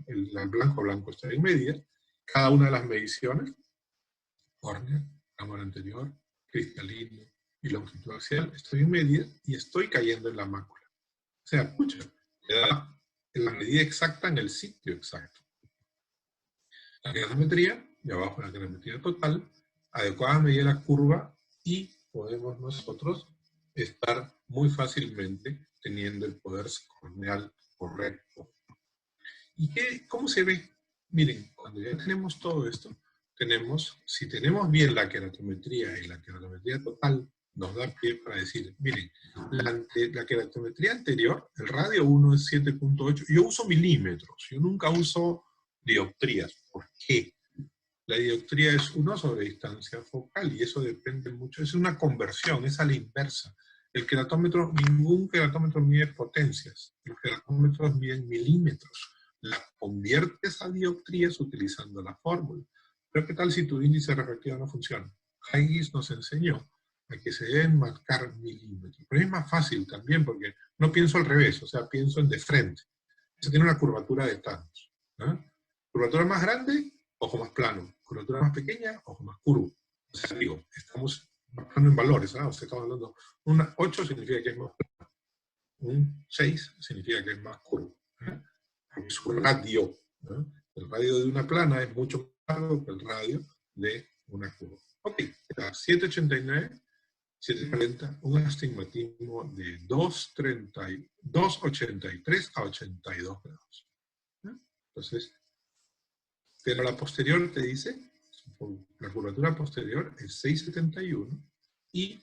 el blanco está bien medida, cada una de las mediciones, córnea, cámara anterior, cristalino y longitud axial, está bien medida y estoy cayendo en la mácula. O sea, pucha, te da la medida exacta en el sitio exacto. La granometría, y abajo la granometría total, adecuada medida de la curva, y podemos nosotros estar muy fácilmente teniendo el poder corneal correcto. ¿Y cómo se ve? Miren, cuando ya tenemos todo esto, si tenemos bien la queratometría y la queratometría total, nos da pie para decir, miren, la queratometría anterior, el radio 1 es 7.8, yo uso milímetros, yo nunca uso dioptrías. ¿Por qué? La dioptría es 1 sobre distancia focal y eso depende mucho, es una conversión, es a la inversa. El queratómetro, ningún queratómetro mide potencias, los queratómetros miden milímetros. La conviertes a dioptrías utilizando la fórmula. Pero ¿qué tal si tu índice refractivo no funciona? Huygens nos enseñó a que se deben marcar milímetros. Pero es más fácil también porque no pienso al revés, o sea, pienso en de frente. Eso tiene una curvatura de Thanos, ¿no? Curvatura más grande, ojo más plano. Curvatura más pequeña, ojo más curvo. O sea, digo, estamos hablando en valores, ¿ah? O sea, estamos hablando, un 8 significa que es más plano. Un 6 significa que es más curvo. Porque su radio, ¿no? El radio de una plana es mucho más largo que el radio de una curva. Ok, 789, 740, un astigmatismo de 283 a 82 grados. ¿No? Entonces, pero la posterior te dice, la curvatura posterior es 671 y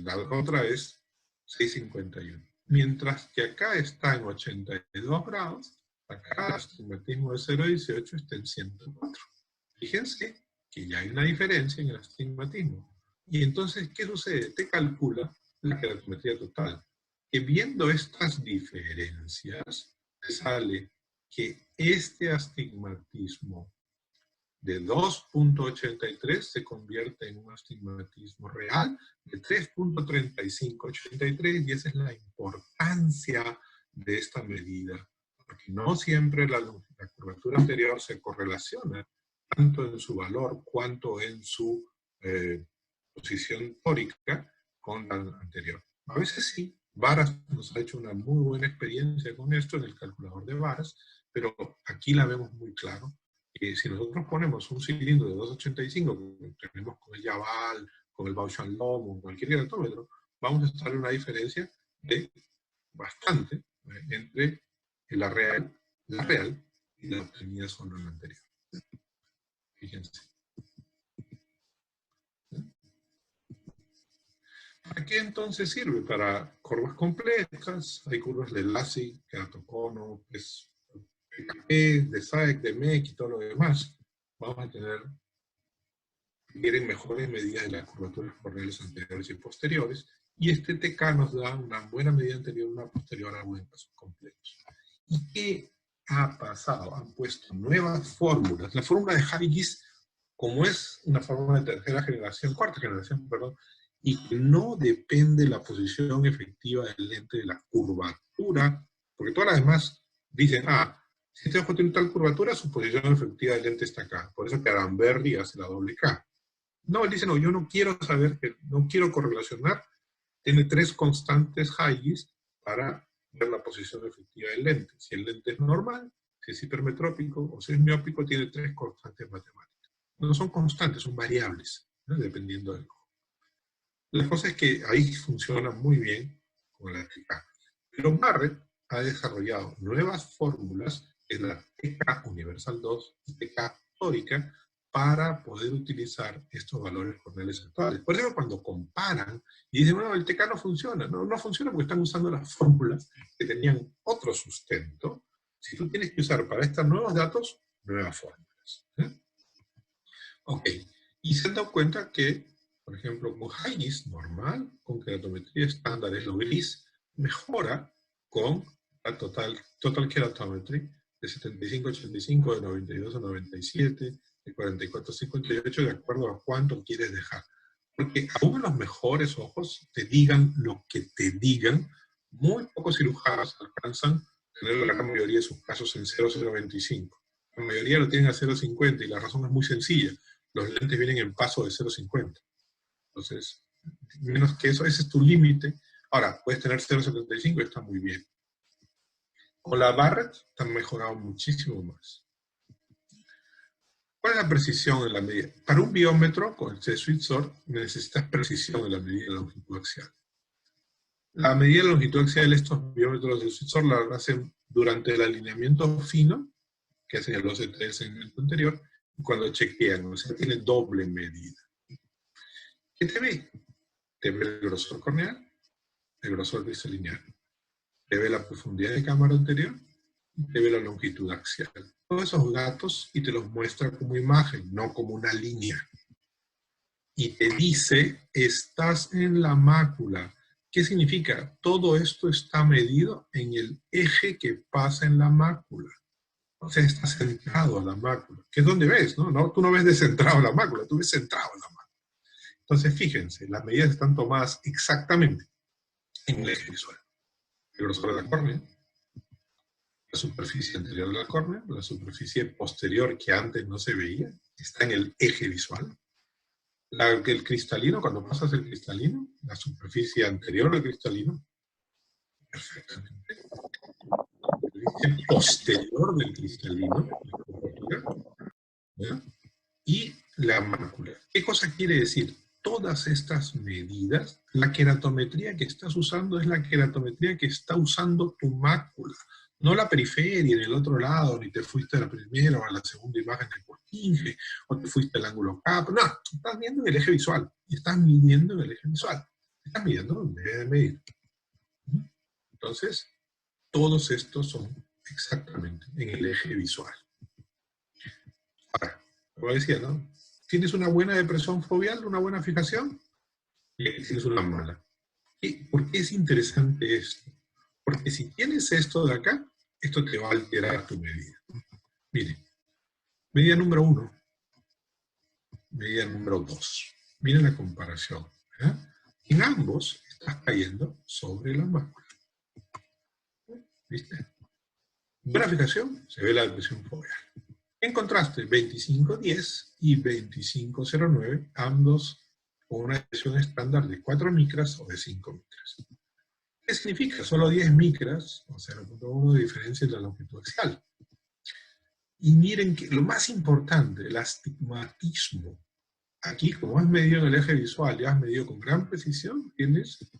la otra es 651. Mientras que acá está en 82 grados, acá el astigmatismo de 0,18 está en 104. Fíjense que ya hay una diferencia en el astigmatismo. Y entonces, ¿qué sucede? Te calcula la queratometría total. Que viendo estas diferencias, te sale que este astigmatismo de 2.83 se convierte en un astigmatismo real de 3.3583, y esa es la importancia de esta medida, porque no siempre la curvatura anterior se correlaciona tanto en su valor cuanto en su posición tórica con la anterior. A veces sí, Varas nos ha hecho una muy buena experiencia con esto en el calculador de Varas, pero aquí la vemos muy claro. Si nosotros ponemos un cilindro de 285, que tenemos con el Yaval, con el Bausch & Lomb o cualquier queratómetro, vamos a estar en una diferencia de bastante entre la real y la obtenida solo en la anterior. Fíjense. ¿Para qué entonces sirve? Para curvas complejas, hay curvas de LASI, queratocono, PKP, de SAEC, de MEC y todo lo demás. Vamos a tener, quieren mejores medidas de las curvaturas corneales anteriores y posteriores, y este TK nos da una buena medida anterior y una posterior a buen casos completos. ¿Y qué ha pasado? Han puesto nuevas fórmulas. La fórmula de Huygens, como es una fórmula de cuarta generación, perdón, y que no depende de la posición efectiva del lente de la curvatura, porque todas las demás dicen, si este ojo tiene tal curvatura, su posición efectiva del lente está acá. Por eso que Aramberri hace la doble K. No, él dice, no, yo no quiero saber, no quiero correlacionar. Tiene 3 constantes Huygens para ver la posición efectiva del lente. Si el lente es normal, si es hipermetrópico o si es miópico, tiene 3 constantes matemáticas. No son constantes, son variables, ¿no? Dependiendo del ojo. La cosa es que ahí funciona muy bien con la TK. Pero Barrett ha desarrollado nuevas fórmulas en la TK Universal 2 y TK tórica para poder utilizar estos valores corneales actuales. Por eso cuando comparan y dicen, bueno, el TK no funciona. No funciona porque están usando las fórmulas que tenían otro sustento, Si tú tienes que usar para estos nuevos datos, nuevas fórmulas. Ok, y se han dado cuenta que, por ejemplo, con Higis normal, con keratometría estándar es lo gris, mejora con la total keratometry de 75-85, de 92 a 97, de 44 a 58, de acuerdo a cuánto quieres dejar. Porque aún los mejores ojos te digan lo que te digan, muy pocos cirujanos alcanzan a tener la gran mayoría de sus casos en 0,025. La mayoría lo tienen a 0,50 y la razón es muy sencilla. Los lentes vienen en paso de 0,50. Entonces, menos que eso, ese es tu límite. Ahora, puedes tener 0,75 y está muy bien. Con la Barrett han mejorado muchísimo más. ¿Cuál es la precisión en la medida? Para un biómetro, con el Switzer, necesitas precisión en la medida de la longitud axial. La medida de la longitud axial de estos biómetros de Switzer la hacen durante el alineamiento fino, que hacen el OCT del segmento anterior, y cuando chequean, o sea, tiene doble medida. ¿Qué te ve? Te ve el grosor corneal, el grosor cristalino, te ve la profundidad de cámara anterior, y te ve la longitud axial. Todos esos datos y te los muestra como imagen, no como una línea. Y te dice, estás en la mácula. ¿Qué significa? Todo esto está medido en el eje que pasa en la mácula. O sea, está centrado a la mácula, que es donde ves, ¿no? Tú no ves descentrado la mácula, tú ves centrado a la mácula. Entonces, fíjense, las medidas están tomadas exactamente en el eje visual. El grosor de la córnea, la superficie anterior de la córnea, la superficie posterior que antes no se veía, está en el eje visual. El cristalino, cuando pasas el cristalino, la superficie anterior del cristalino, perfectamente. La superficie posterior del cristalino, ¿ya? Y la mácula. ¿Qué cosa quiere decir? Todas estas medidas, la keratometría que estás usando es la keratometría que está usando tu mácula. No la periferia en el otro lado, ni te fuiste a la primera o a la segunda imagen del Purkinje, o te fuiste al ángulo capo. No, estás viendo en el eje visual. Y estás midiendo en el eje visual. Estás midiendo donde debe de medir. Entonces, todos estos son exactamente en el eje visual. Ahora, como decía, ¿no? ¿Tienes una buena depresión foveal, una buena fijación? Y aquí tienes una mala. ¿Y por qué es interesante esto? Porque si tienes esto de acá, esto te va a alterar tu medida. Mire, medida número 1, medida número 2. Miren la comparación. ¿Verdad? En ambos estás cayendo sobre la mácula. ¿Viste? Buena fijación, se ve la depresión foveal. En contraste, 2510 y 2509, ambos con una depresión estándar de 4 micras o de 5 micras. ¿Qué significa? Solo 10 micras, o 0.1 de diferencia en la longitud axial. Y miren que lo más importante, el astigmatismo. Aquí, como has medido en el eje visual y has medido con gran precisión, tienes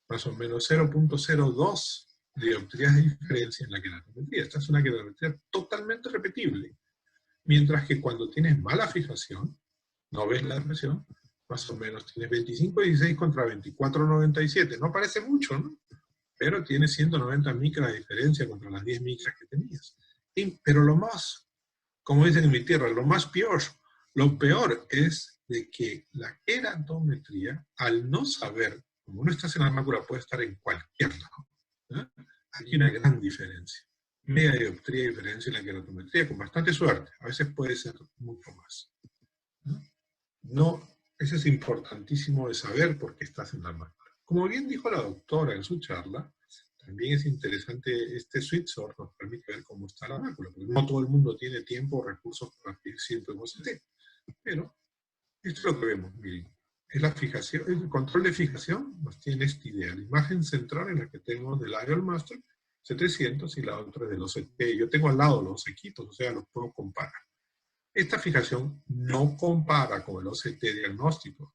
más o menos 0.02 dioptrías de diferencia en la keratometría. Esta es una keratometría totalmente repetible. Mientras que cuando tienes mala fijación, no ves la depresión, más o menos tienes 25.16 contra 24.97. No parece mucho, ¿no? Pero tienes 190 micras de diferencia contra las 10 micras que tenías. Pero lo más, como dicen en mi tierra, lo peor es de que la keratometría, al no saber, como no estás en la mácula, puede estar en cualquier lado. ¿Eh? Hay una gran diferencia. Media dioptría de diferencia en la keratometría, con bastante suerte. A veces puede ser mucho más. No, eso es importantísimo de saber porque estás en la mácula. Como bien dijo la doctora en su charla, también es interesante, este Switzer nos permite ver cómo está la mácula, porque no todo el mundo tiene tiempo o recursos para pedir siempre en OCT. Pero esto es lo que vemos, miren. Es la fijación, el control de fijación nos tiene esta idea. La imagen central en la que tenemos del Aerial Master, C300, y la otra de los OCT. Yo tengo al lado los equipos, o sea, los puedo comparar. Esta fijación no compara con el OCT diagnóstico.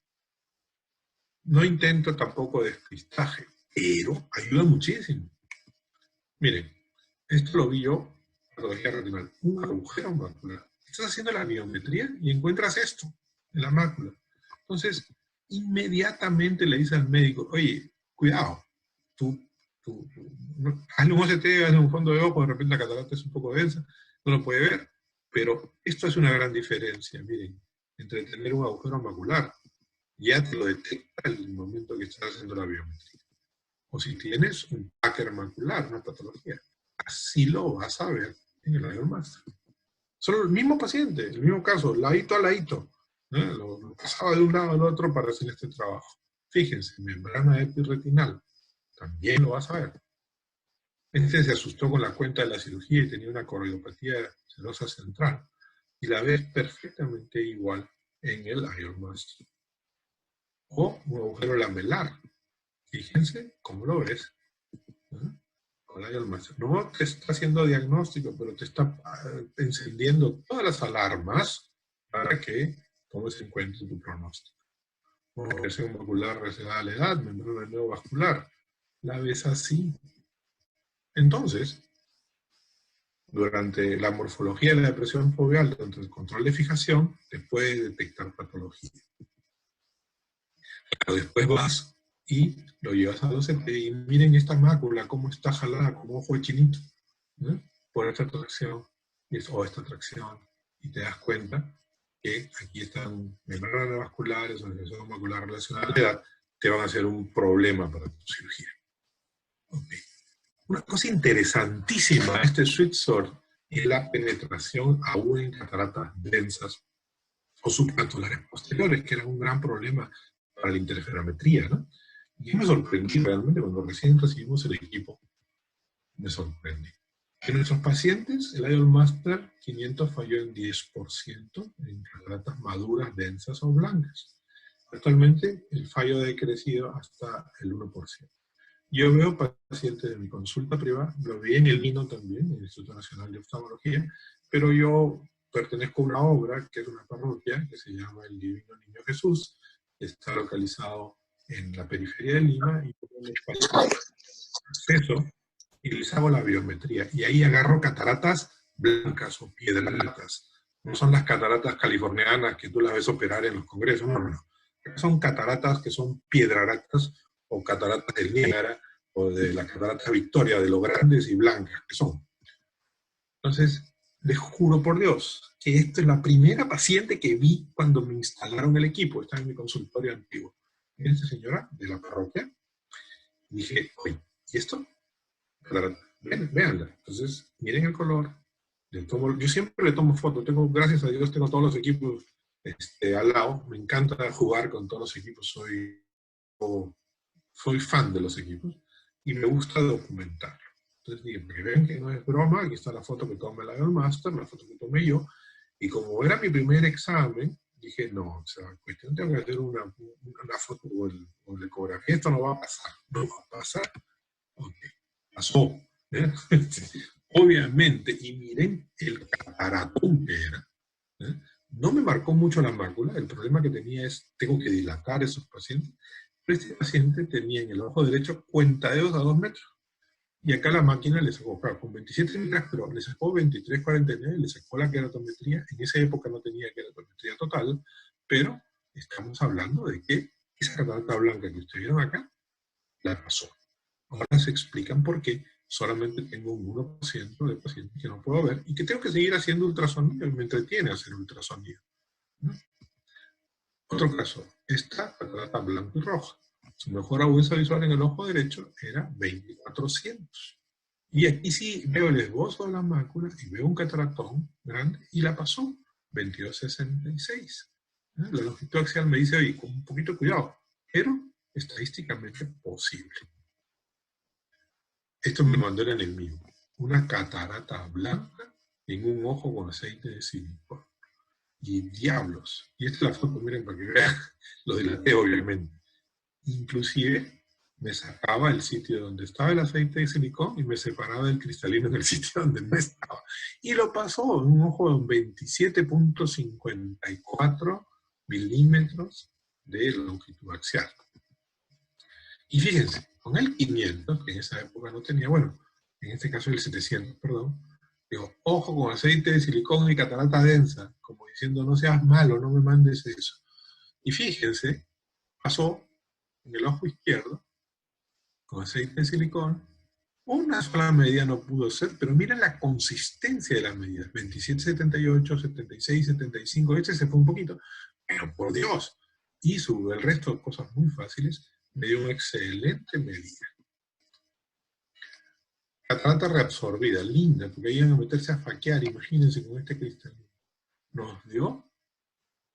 No intento tampoco despistaje, pero ayuda muchísimo. Miren, esto lo vi yo, patología retinal, un agujero macular. Estás haciendo la biometría y encuentras esto en la mácula. Entonces, inmediatamente le dices al médico, oye, cuidado, tú hazle un OCT, hazle un fondo de ojo, de repente la catarata es un poco densa, no lo puede ver, pero esto es una gran diferencia, miren, entre tener un agujero macular, ya te lo detecta en el momento que estás haciendo la biometría. O si tienes un Packer macular, una patología, así lo vas a ver en el Ion Master. Son el mismo paciente, el mismo caso, ladito a ladito. Lo pasaba de un lado al otro para hacer este trabajo. Fíjense, membrana epirretinal, también lo vas a ver. Este se asustó con la cuenta de la cirugía y tenía una coroidopatía serosa central. Y la ves perfectamente igual en el Ion Master. O un agujero lamelar. Fíjense cómo lo ves. Con el Ion Master. No te está haciendo diagnóstico, pero te está encendiendo todas las alarmas para que tomes en cuenta tu pronóstico. Presión macular reservada a la edad, membrana neovascular. La ves así. Entonces, durante la morfología de la depresión foveal, durante el control de fijación, te puede detectar patología. Pero después vas y lo llevas a los CT y miren esta mácula, cómo está jalada, como ojo de chinito, ¿no? Por esta tracción, o esta tracción, y te das cuenta que aquí están membranas neovasculares o lesión macular relacionada a la edad, te van a hacer un problema para tu cirugía. Okay. Una cosa interesantísima de este sweet sort es la penetración aún en cataratas densas o subcapsulares posteriores, que era un gran problema para la interferometría, ¿no? Y me sorprendí realmente cuando recién recibimos el equipo. Me sorprendí. En nuestros pacientes, el Ion Master 500 falló en 10% en cataratas maduras, densas o blancas. Actualmente, el fallo ha decrecido hasta el 1%. Yo veo pacientes de mi consulta privada, lo vi en el MINO también, en el Instituto Nacional de Oftalmología, pero yo pertenezco a una obra, que es una parroquia, que se llama el Divino Niño Jesús, que está localizado en la periferia de Lima, y tengo un espacio de acceso, y les hago la biometría. Y ahí agarro cataratas blancas o piedratas. No son las cataratas californianas que tú las ves operar en los congresos, no, no. Son cataratas que son piedratas o cataratas del Niágara o de la catarata Victoria, de lo grandes y blancas que son. Entonces, les juro por Dios que esta es la primera paciente que vi cuando me instalaron el equipo. Está en mi consultorio antiguo. Miren esta señora de la parroquia. Y dije, oye, ¿y esto? Véanla. Entonces, miren el color. Yo siempre le tomo fotos. Gracias a Dios, tengo todos los equipos al lado. Me encanta jugar con todos los equipos. Soy fan de los equipos. Y me gusta documentarlo. Entonces dije, porque ven que no es broma, aquí está la foto que tomé la Ion Master, la foto que tomé yo. Y como era mi primer examen, dije, no, o sea, cuestión tengo que hacer una foto o el ecografía. Esto no va a pasar. No va a pasar. Ok. Pasó. ¿Eh? Obviamente, y miren el cataratón que era. ¿Eh? No me marcó mucho la mácula, el problema que tenía es, tengo que dilatar esos pacientes, pero este paciente tenía en el ojo derecho cuentadedos a 2 metros. Y acá la máquina le sacó, claro, con 27 metros, pero le sacó 23,49, le sacó la queratometría. En esa época no tenía queratometría total, pero estamos hablando de que esa catarata blanca que ustedes vieron acá, la pasó. Ahora se explican por qué solamente tengo un 1% de pacientes que no puedo ver y que tengo que seguir haciendo ultrasonido y me entretiene hacer ultrasonido, ¿no? Otro caso, esta catarata blanca y roja. Su mejor agudeza visual en el ojo derecho era 2400. Y aquí sí veo el esbozo de la mácula y veo un cataratón grande y la pasó 2266. La longitud axial me dice, oye, con un poquito de cuidado, pero estadísticamente posible. Esto me mandó el enemigo. Una catarata blanca en un ojo con aceite de silicona. Y diablos. Y esta es la foto, miren, para que vean. Lo dilaté, obviamente. Inclusive, me sacaba el sitio donde estaba el aceite de silicona y me separaba el cristalino en el sitio donde no estaba. Y lo pasó en un ojo de 27.54 milímetros de longitud axial. Y fíjense, con el 500, que en esa época no tenía, bueno, en este caso el 700, perdón, digo, ojo con aceite de silicona y catarata densa, como diciendo, no seas malo, no me mandes eso. Y fíjense, pasó en el ojo izquierdo, con aceite de silicona, Una sola medida no pudo ser, pero miren la consistencia de las medidas. 27, 78, 76, 75, este se fue un poquito, pero por Dios. Y el resto de cosas muy fáciles me dio una excelente medida. Catarata reabsorbida, linda, porque iban a meterse a faquear, imagínense con este cristalino. Nos dio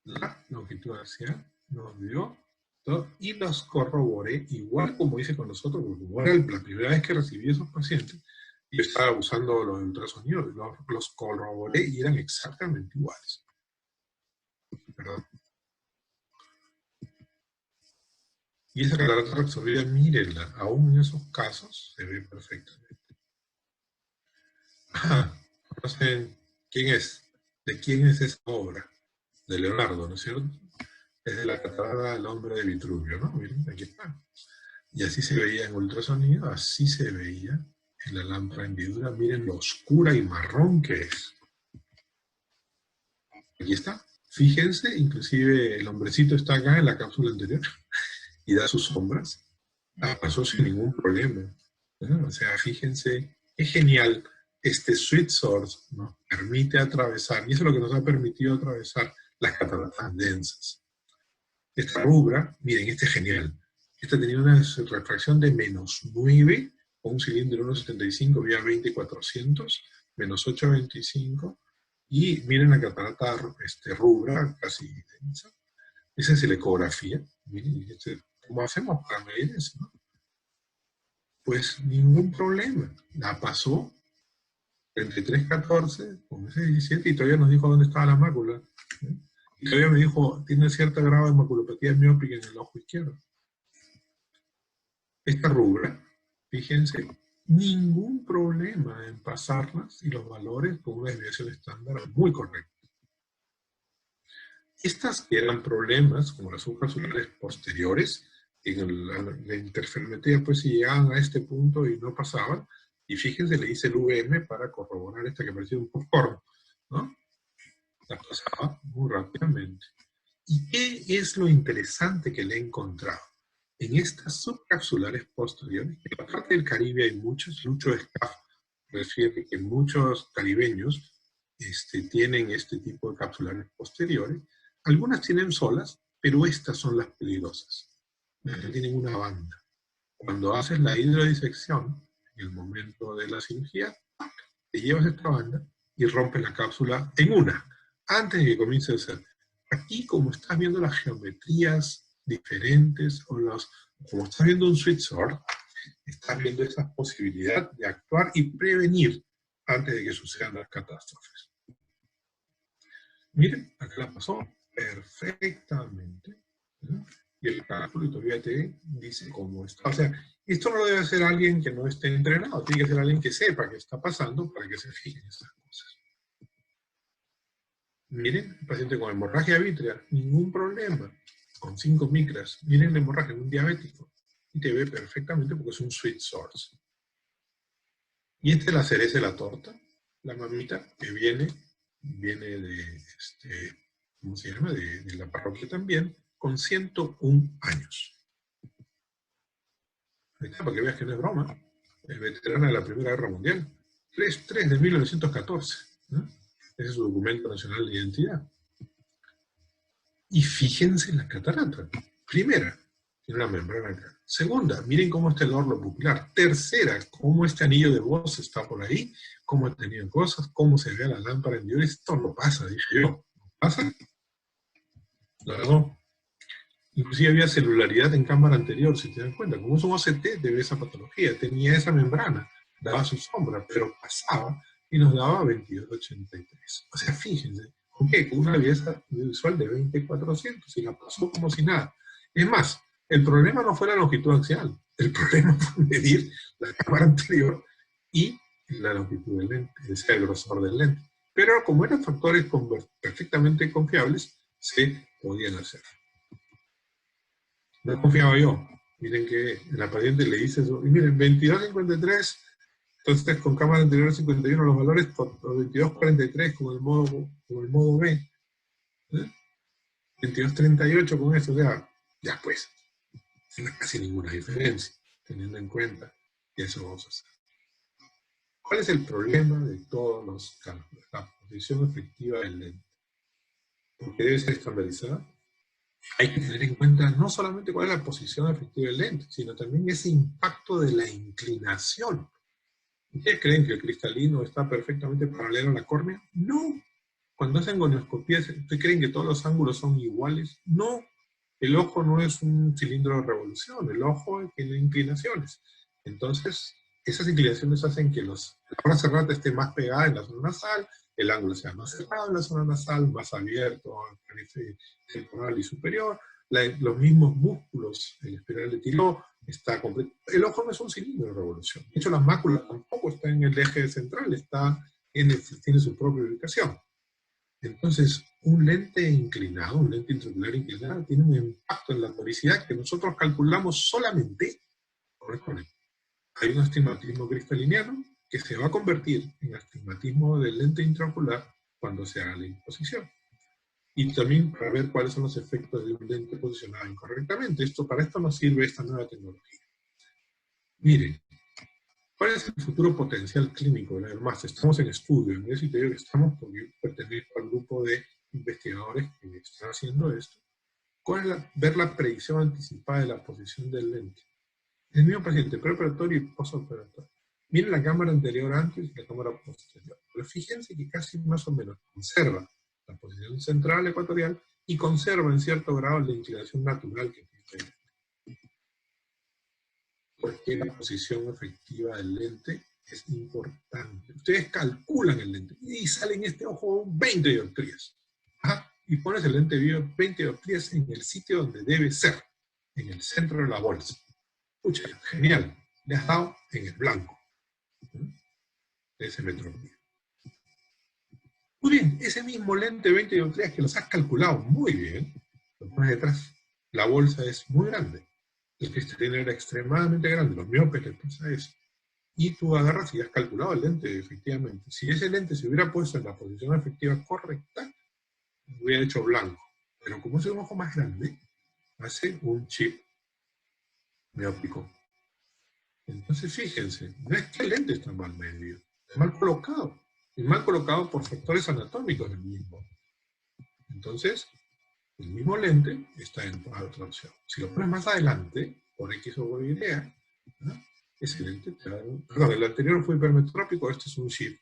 la longitud axial, nos dio todo, y los corroboré, igual como hice con nosotros, porque como era la primera vez que recibí esos pacientes, yo estaba usando los ultrasonidos, los corroboré y eran exactamente iguales. ¿Perdón? Y esa catarata reabsorbida, mírenla, aún en esos casos se ve perfectamente. ¿Conocen quién es? ¿De quién es esa obra? De Leonardo, ¿no es cierto? Es de la catarata del hombre de Vitruvio, ¿no? Miren, aquí está. Y así se veía en ultrasonido, así se veía en la lámpara hendidura. Miren lo oscura y marrón que es. Aquí está. Fíjense, inclusive el hombrecito está acá en la cápsula anterior y da sus sombras. Pasó sin ningún problema. ¿No? O sea, fíjense, es genial. Este sweet source nos permite atravesar, y eso es lo que nos ha permitido atravesar las cataratas densas. Esta rubra, miren, este es genial. Esta tenía una refracción de -9, con un cilindro 1.75 vía 20-400, -8.25, y miren la catarata rubra, casi densa. Esa es la ecografía. Miren, ¿cómo hacemos para medir eso? ¿No? Pues ningún problema. La pasó 33-14, con ese 17, y todavía nos dijo dónde estaba la mácula. Y todavía me dijo, tiene cierto grado de maculopatía miópica en el ojo izquierdo. Esta rubra, fíjense, ningún problema en pasarlas y los valores con una desviación estándar muy correcta. Estas que eran problemas, como las subcapsulares posteriores, en la interferometría, pues si llegaban a este punto y no pasaban, y fíjense, le hice el VM para corroborar esta que parecía un popcorn, ¿no? La pasaba muy rápidamente. ¿Y qué es lo interesante que le he encontrado? En estas subcapsulares posteriores, en la parte del Caribe hay muchos, Lucho Escaf refiere que muchos caribeños tienen este tipo de capsulares posteriores. Algunas tienen solas, pero estas son las peligrosas. Tienen una banda. Cuando haces la hidrodisección, en el momento de la cirugía, te llevas esta banda y rompes la cápsula en una, antes de que comience a hacer. Aquí, como estás viendo las geometrías diferentes, como estás viendo un switch sort, estás viendo esa posibilidad de actuar y prevenir antes de que sucedan las catástrofes. Miren, acá la pasó perfectamente, ¿no? Y el cálculo todavía te dice cómo está. O sea, esto no lo debe hacer alguien que no esté entrenado, tiene que ser alguien que sepa qué está pasando para que se fije en esas cosas. Miren, el paciente con hemorragia vítrea, ningún problema, con 5 micras. Miren la hemorragia en un diabético, y te ve perfectamente porque es un sweet source. Y esta es la cereza de la torta, la mamita que viene de, ¿cómo se llama? De la parroquia también, con 101 años. Ahí está, para que veas que no es broma. Es veterana de la Primera Guerra Mundial. 3 de 1914. ¿No? Ese es su documento nacional de identidad. Y fíjense en la catarata. Primera, tiene una membrana acá. Segunda, miren cómo está el orlo pupilar. Tercera, cómo este anillo de voz está por ahí, cómo ha tenido cosas, cómo se ve la lámpara en Dios. Esto no pasa, dije yo. ¿No pasa? No. Inclusive había celularidad en cámara anterior, si te das cuenta. Como es un OCT, de esa patología. Tenía esa membrana, daba su sombra, pero pasaba y nos daba 22.83. O sea, fíjense, ¿con qué? Con una belleza visual de 20.400 y la pasó como si nada. Es más, el problema no fue la longitud axial, el problema fue medir la cámara anterior y la longitud del lente, es decir, el grosor del lente. Pero como eran factores perfectamente confiables, se podían hacer. No confiaba yo. Miren que la paciente le dice eso. Y miren, 22.53, entonces con cámara anterior 51 los valores, 22.43 con el modo B. ¿Eh? 22.38 con esto, o sea, ya pues, no hay casi ninguna diferencia, teniendo en cuenta que eso vamos a hacer. ¿Cuál es el problema de todos los cálculos? La posición efectiva del lente. Porque debe ser estandarizada. Hay que tener en cuenta no solamente cuál es la posición efectiva del lente, sino también ese impacto de la inclinación. ¿Ustedes creen que el cristalino está perfectamente paralelo a la córnea? No. Cuando hacen gonioscopías, ¿ustedes creen que todos los ángulos son iguales? No. El ojo no es un cilindro de revolución, el ojo tiene inclinaciones. Entonces, esas inclinaciones hacen que la zona cerrada esté más pegada en la zona nasal, el ángulo sea más cerrado en la zona nasal, más abierto en el temporal y superior, los mismos músculos, el espiral de Tiró, está completo. El ojo no es un cilindro de revolución. De hecho, la mácula tampoco está en el eje central, tiene su propia ubicación. Entonces, un lente inclinado, un lente intraocular inclinado, tiene un impacto en la toricidad que nosotros calculamos solamente con esto. Hay un astigmatismo cristaliniano que se va a convertir en astigmatismo del lente intraocular cuando se haga la imposición. Y también para ver cuáles son los efectos de un lente posicionado incorrectamente. Para esto nos sirve esta nueva tecnología. Miren, ¿cuál es el futuro potencial clínico de la dermatis? Estamos en estudio, en eso te digo que estamos porque pertenezco al grupo de investigadores que están haciendo esto. ¿Cuál es ver la predicción anticipada de la posición del lente? El mismo paciente, preoperatorio y postoperatorio. Miren la cámara anterior antes y la cámara posterior. Pero fíjense que casi más o menos conserva la posición central ecuatorial y conserva en cierto grado la inclinación natural que tiene. Porque la posición efectiva del lente es importante. Ustedes calculan el lente y sale en este ojo 20 dioptrías. Ajá. Y pones el lente 20 dioptrías en el sitio donde debe ser, en el centro de la bolsa. Escucha, genial, le has dado en el blanco. Ese metropía. Muy bien, ese mismo lente 20 dioptrías que los has calculado muy bien, lo pones detrás. La bolsa es muy grande. El cristalino era extremadamente grande, los miopes les pasa eso. Y tú agarras y has calculado el lente, efectivamente. Si ese lente se hubiera puesto en la posición efectiva correcta, hubiera hecho blanco. Pero como es un ojo más grande, hace un chip miópico. Entonces fíjense, no es que el lente está mal medido, es mal colocado. Y mal colocado por factores anatómicos del mismo. Entonces, el mismo lente está en otra opción. Si lo pones más adelante, por X o por Y, ¿no? Ese lente te da perdón, el anterior fue hipermetrópico, este es un shift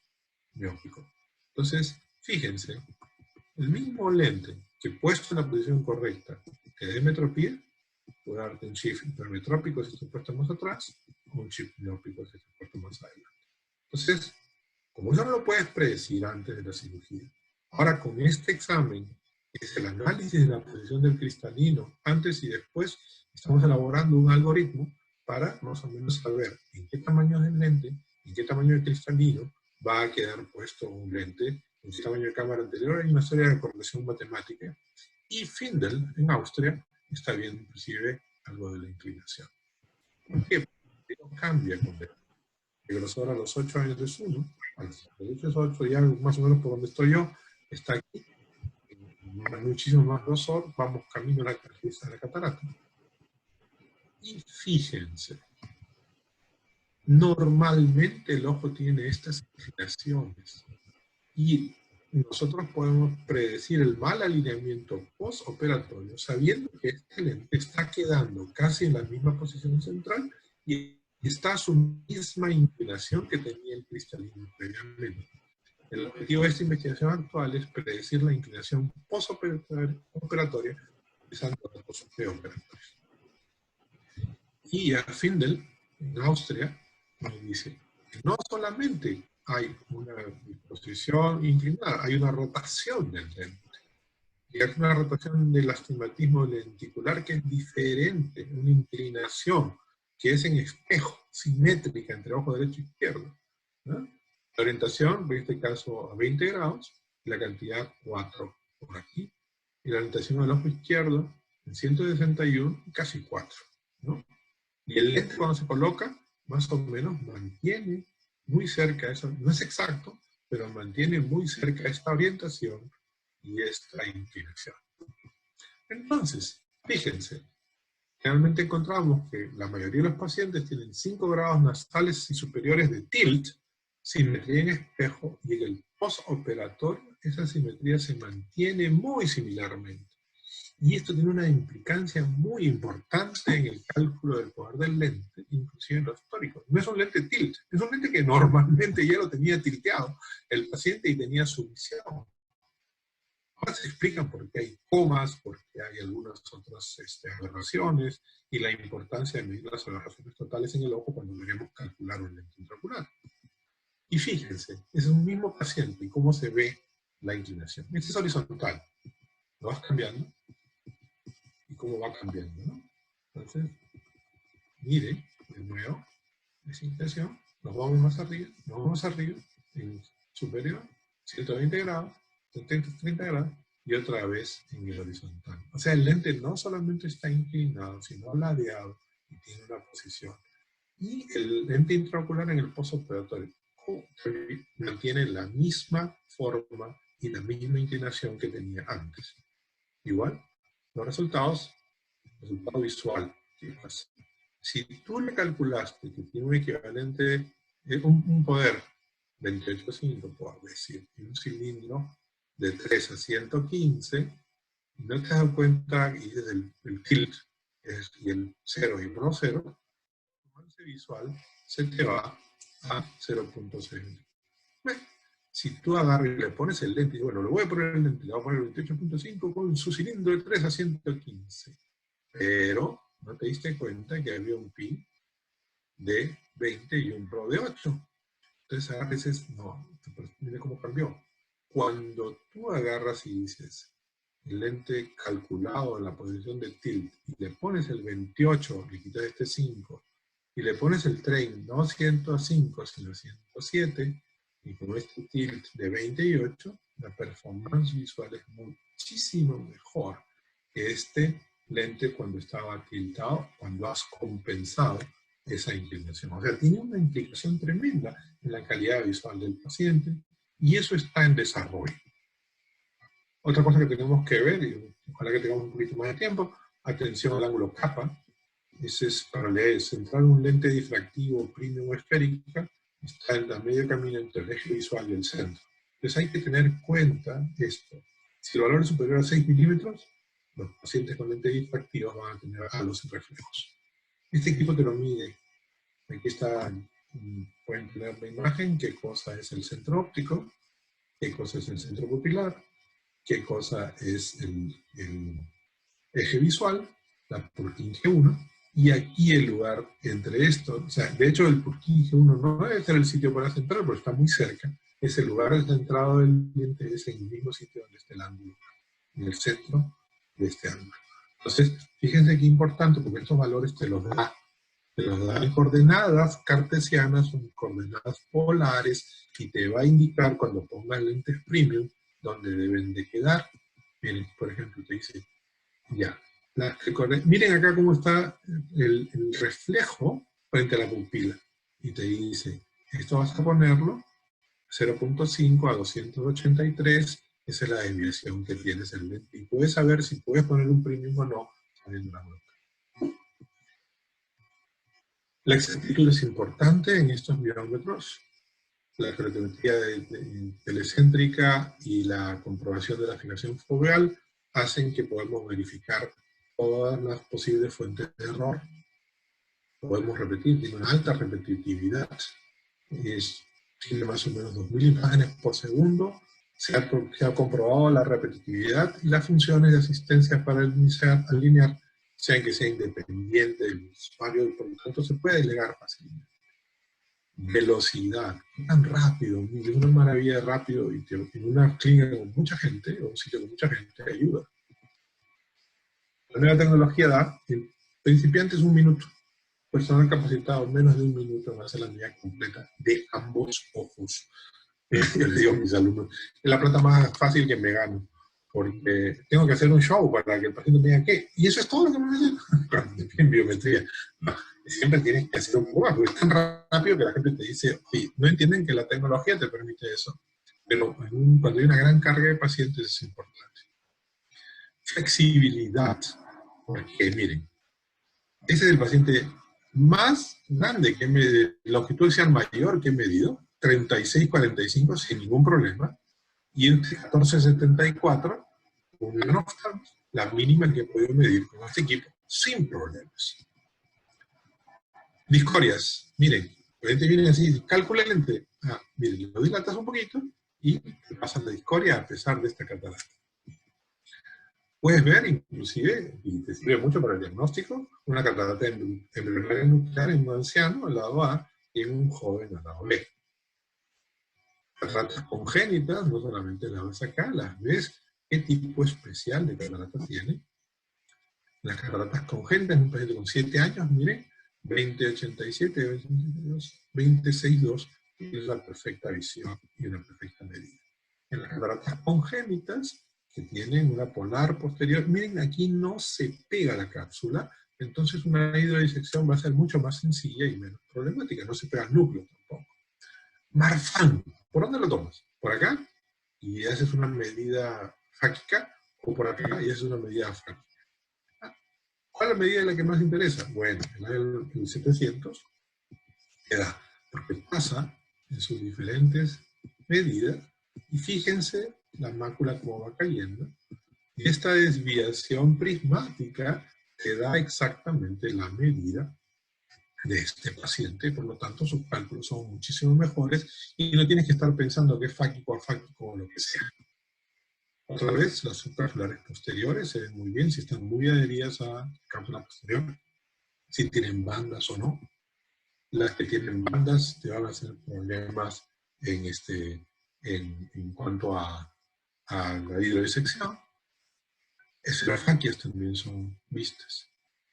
miópico. Entonces, fíjense, el mismo lente que puesto en la posición correcta que dé metropía, puede darte un shift hipermetrópico si está puesto más atrás, o un shift miópico si está puesto más adelante. Entonces, como eso no lo puedes predecir antes de la cirugía, ahora con este examen, que es el análisis de la posición del cristalino, antes y después, estamos elaborando un algoritmo para más o menos saber en qué tamaño del lente, en qué tamaño de cristalino va a quedar puesto un lente, en qué tamaño de cámara anterior. Hay una serie de correlación matemática. Y Findel, en Austria, está viendo inclusive algo de la inclinación. ¿Por qué? Porque no cambia con el grosor a los 8 años es 1, a los 8 es 8, ya más o menos por donde estoy yo, está aquí, muchísimo más grosor, vamos camino a la catarata. Y fíjense, normalmente el ojo tiene estas inclinaciones y nosotros podemos predecir el mal alineamiento postoperatorio sabiendo que este lente está quedando casi en la misma posición central y está a su misma inclinación que tenía el cristalino previamente. El objetivo de esta investigación actual es predecir la inclinación postoperatoria utilizando datos preoperatorios. Y a Findel, en Austria, nos dice que no solamente hay una disposición inclinada, hay una rotación del lente. Y hay una rotación del astigmatismo lenticular que es diferente, una inclinación que es en espejo, simétrica entre ojo derecho e izquierdo, ¿no? La orientación, en este caso a 20 grados, y la cantidad 4 por aquí. Y la orientación al ojo izquierdo en 161, casi 4, ¿no? Y el lente cuando se coloca, más o menos mantiene muy cerca eso, no es exacto, pero mantiene muy cerca esta orientación y esta inclinación. Entonces, fíjense, realmente encontramos que la mayoría de los pacientes tienen 5 grados nasales y superiores de tilt, simetría en espejo, y en el postoperatorio esa simetría se mantiene muy similarmente. Y esto tiene una implicancia muy importante en el cálculo del poder del lente, inclusive en los tóricos. No es un lente tilt, es un lente que normalmente ya lo tenía tilteado el paciente y tenía su visión. Ahora se explican por qué hay comas, por qué hay algunas otras aberraciones, y la importancia de medir las aberraciones totales en el ojo cuando queremos calcular un lente intraocular. Y fíjense, es un mismo paciente y cómo se ve la inclinación. Este es horizontal, lo vas cambiando, y cómo va cambiando, ¿no? Entonces, mire, de nuevo, esa inclinación, nos vamos más arriba, en superior, 120 grados, 30 grados, y otra vez en el horizontal. O sea, el lente no solamente está inclinado, sino ladeado, y tiene una posición. Y el lente intraocular en el postoperatorio mantiene la misma forma y la misma inclinación que tenía antes. Igual, los resultado visual, ¿qué pasa? Si tú le calculaste que tiene un equivalente, un poder 28,5, por decir, y un cilindro de 3 a 115, y no te has dado cuenta, y desde el tilt, y el 0 y el 1, 0, el avance visual se te va a 0.6. Bueno, si tú agarras y le pones el lente, y bueno, le voy a poner el lente, le voy a poner 28.5 con su cilindro de 3 a 115. Pero no te diste cuenta que había un pi de 20 y un rho de 8. Entonces a veces, no, mire cómo cambió. Cuando tú agarras y dices el lente calculado en la posición de tilt, y le pones el 28, le quitas este 5, y le pones el train, no 105, sino 107, y con este tilt de 28, la performance visual es muchísimo mejor que este lente cuando estaba tiltado, cuando has compensado esa inclinación. O sea, tiene una implicación tremenda en la calidad visual del paciente, y eso está en desarrollo. Otra cosa que tenemos que ver, y ojalá que tengamos un poquito más de tiempo, atención al ángulo kappa. Ese es para centrar un lente difractivo premium o esférica, está en la medio camino entre el eje visual y el centro. Entonces hay que tener en cuenta esto. Si el valor es superior a 6 milímetros, los pacientes con lentes difractivos van a tener halos y reflejos. Este equipo te lo mide. Aquí está, pueden tener la imagen, qué cosa es el centro óptico, qué cosa es el centro pupilar, qué cosa es el eje visual, la Purkinje 1, y aquí el lugar entre esto, o sea, de hecho el Purkinje 1 no debe ser el sitio para centrar, pero está muy cerca. Es el lugar de centrado del lente, es en el mismo sitio donde está el ángulo, en el centro de este ángulo. Entonces, fíjense qué importante, porque estos valores te los da en coordenadas cartesianas, son coordenadas polares, y te va a indicar cuando pongas lentes premium dónde deben de quedar. Miren, por ejemplo, te dice, ya, miren acá cómo está el reflejo frente a la pupila. Y te dice, esto vas a ponerlo 0.5 a 283, esa es la desviación que tienes el lente. Y puedes saber si puedes poner un premium o no, sabiendo la nota. La exactitud es importante en estos biómetros. La cronometría telecéntrica y la comprobación de la afinación foveal hacen que podamos verificar todas las posibles fuentes de error. Podemos repetir, tiene una alta repetitividad. Tiene más o menos 2000 imágenes por segundo. Se ha comprobado la repetitividad y las funciones de asistencia para alinear, sean que sea independiente del usuario, y por lo tanto se puede delegar fácilmente. Velocidad, tan rápido, es una maravilla de rápido, y en una clínica con mucha gente, o un sitio con mucha gente, ayuda. La nueva tecnología da, el principiante es 1 minuto, personal capacitado menos de 1 minuto en hacer la unidad completa de ambos ojos. Yo les digo a mis alumnos, es la plata más fácil que me gano, porque tengo que hacer un show para que el paciente me diga qué, y eso es todo lo que me hace cuando en biometría. No, siempre tienes que hacer un poco más, porque es tan rápido que la gente te dice, oye, no entienden que la tecnología te permite eso, pero cuando hay una gran carga de pacientes es importante. Flexibilidad, porque miren, ese es el paciente más grande que longitud axial mayor que he medido, 36-45 sin ningún problema, y entre 14-74, un oftalmos, la mínima que he podido medir con este equipo, sin problemas. Discorias, miren, la gente viene así, calcula el lente, miren, lo dilatas un poquito y te pasan la discoria a pesar de esta catarata. Puedes ver, inclusive, y te sirve mucho para el diagnóstico, una catarata embrionaria nuclear en un anciano al lado A y en un joven al lado B. Cataratas congénitas, no solamente las ves acá, las ves qué tipo especial de catarata tiene. Las cataratas congénitas en un paciente con 7 años, miren, 20-87, 26-2, es la perfecta visión y una perfecta medida. En las cataratas congénitas, que tienen una polar posterior, miren, aquí no se pega la cápsula, entonces una hidrodisección va a ser mucho más sencilla y menos problemática, no se pega el núcleo tampoco. Marfan, ¿por dónde lo tomas? ¿Por acá? Y haces una medida fáquica, o por acá y haces una medida fáquica. ¿Cuál es la medida de la que más interesa? Bueno, el 700 queda, porque pasa en sus diferentes medidas, y fíjense la mácula como va cayendo, y esta desviación prismática te da exactamente la medida de este paciente, por lo tanto sus cálculos son muchísimo mejores, y no tienes que estar pensando que es fáquico, afáquico o lo que sea. Otra vez, las supraculares posteriores se ven muy bien si están muy adheridas a la cápsula posterior, si tienen bandas o no. Las que tienen bandas te van a hacer problemas en cuanto a la hidrodisección. Esferofaquias también son vistas.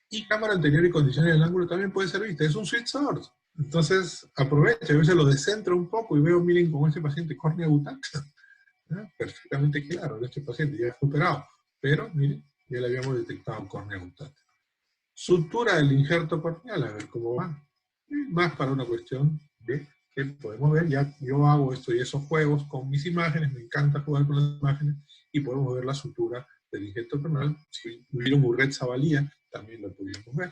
Y cámara anterior y condiciones del ángulo también puede ser vista. Es un sweet sort. Entonces, aprovecha, a veces lo descentro un poco y veo, miren, con este paciente córnea butacta. Perfectamente claro, en este paciente ya fue operado, pero miren, ya le habíamos detectado córnea butacta. Sutura del injerto corneal, a ver cómo va. Más para una cuestión de que podemos ver, ya yo hago esto y esos juegos con mis imágenes, me encanta jugar con las imágenes, y podemos ver la sutura del injerto corneal. Si hubiera un Burret Zavalía, también lo podríamos ver.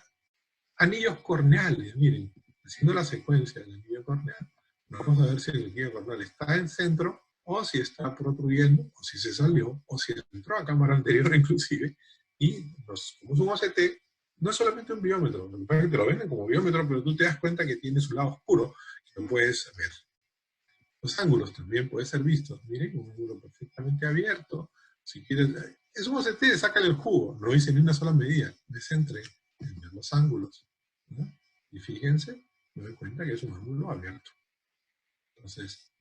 Anillos corneales, miren, haciendo la secuencia del anillo corneal, vamos a ver si el anillo corneal está en centro, o si está protruyendo, o si se salió, o si entró a cámara anterior inclusive, y como es un OCT, no es solamente un biómetro, lo que pasa es que te lo venden como biómetro, pero tú te das cuenta que tiene su lado oscuro, y lo puedes ver. Los ángulos también pueden ser vistos, miren, un ángulo perfectamente abierto, si quieres, es un OCT, sácale el jugo, no hice ni una sola medida, me centré en ver los ángulos, ¿no? Y fíjense, me doy cuenta que es un ángulo abierto. Entonces,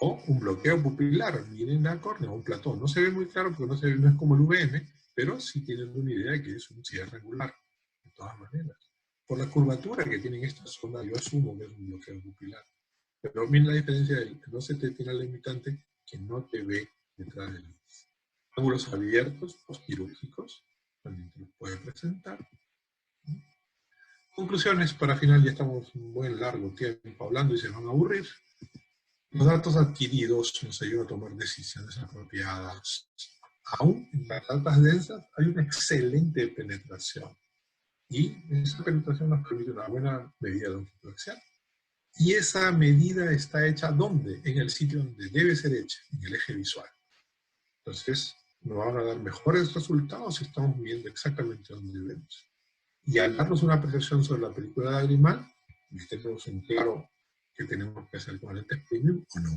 o un bloqueo pupilar, miren la córnea, un platón. No se ve muy claro porque no es como el VM, pero sí tienen una idea de que es un cierre angular, de todas maneras. Por la curvatura que tienen esta zona, yo asumo que es un bloqueo pupilar. Pero miren la diferencia, no se te tiene la limitante que no te ve detrás del iris. Ángulos abiertos, postquirúrgicos, también te los puede presentar. Conclusiones, para final, ya estamos un buen largo tiempo hablando y se van a aburrir. Los datos adquiridos nos ayudan a tomar decisiones apropiadas. Aún en las datas densas hay una excelente penetración. Y esa penetración nos permite una buena medida de autoflexión. Y esa medida está hecha ¿dónde? En el sitio donde debe ser hecha, en el eje visual. Entonces, nos van a dar mejores resultados si estamos viendo exactamente dónde vemos. Y al darnos una percepción sobre la película lagrimal, tenemos en claro que tenemos que hacer con lentes premium o no.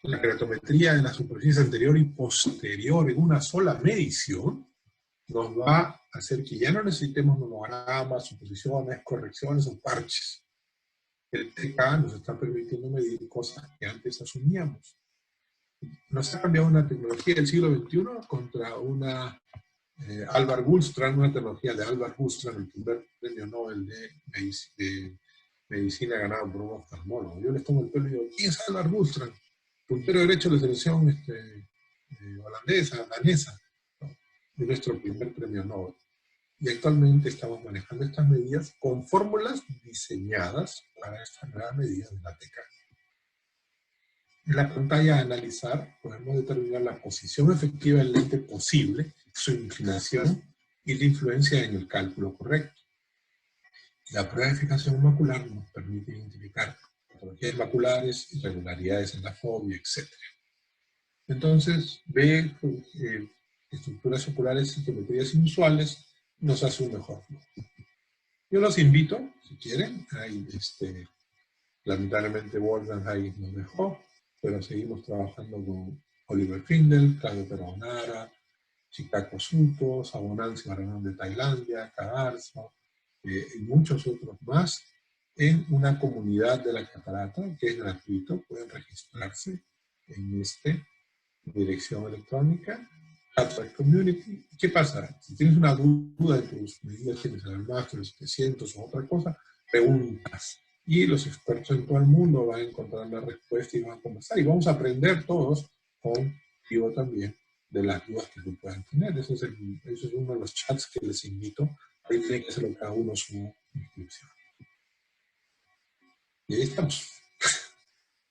La keratometría de la superficie anterior y posterior en una sola medición nos va a hacer que ya no necesitemos nomogramas, suposiciones, correcciones o parches. El TK nos está permitiendo medir cosas que antes asumíamos. Nos ha cambiado una tecnología del siglo XXI contra una Alvar Gullstrand, una tecnología de Alvar Gullstrand, el primer premio Nobel de medicina ganado por un oftalmólogo. Yo les tomo el pelo y digo, ¿quién es Alvar Gullstrand? Puntero derecho de la selección holandesa, danesa, ¿no? De nuestro primer premio Nobel. Y actualmente estamos manejando estas medidas con fórmulas diseñadas para estas nuevas medidas de la TK. En la pantalla a analizar podemos determinar la posición efectiva del lente posible, su inclinación y la influencia en el cálculo correcto. La prueba de fijación macular nos permite identificar patologías maculares, irregularidades en la fobia, etc. Entonces, ve estructuras oculares y geometrías inusuales, nos hace un mejor flujo. Yo los invito, si quieren, ahí, lamentablemente Wolfgang nos dejó, pero seguimos trabajando con Oliver Findel, Claudio Peronara, Chikako Suto, Sabonansi Maranón de Tailandia, Kagarza, y muchos otros más, en una comunidad de la catarata, que es gratuito, pueden registrarse en dirección electrónica, Cataract Community. ¿Qué pasa? Si tienes una duda de tus medidas, tienes el máster 700 o otra cosa, preguntas. Y los expertos en todo el mundo van a encontrar la respuesta y van a conversar. Y vamos a aprender todos contigo también de las dudas que tú puedan tener. Eso es uno de los chats que les invito. Ahí tiene que hacerlo cada uno su inscripción. Y ahí estamos.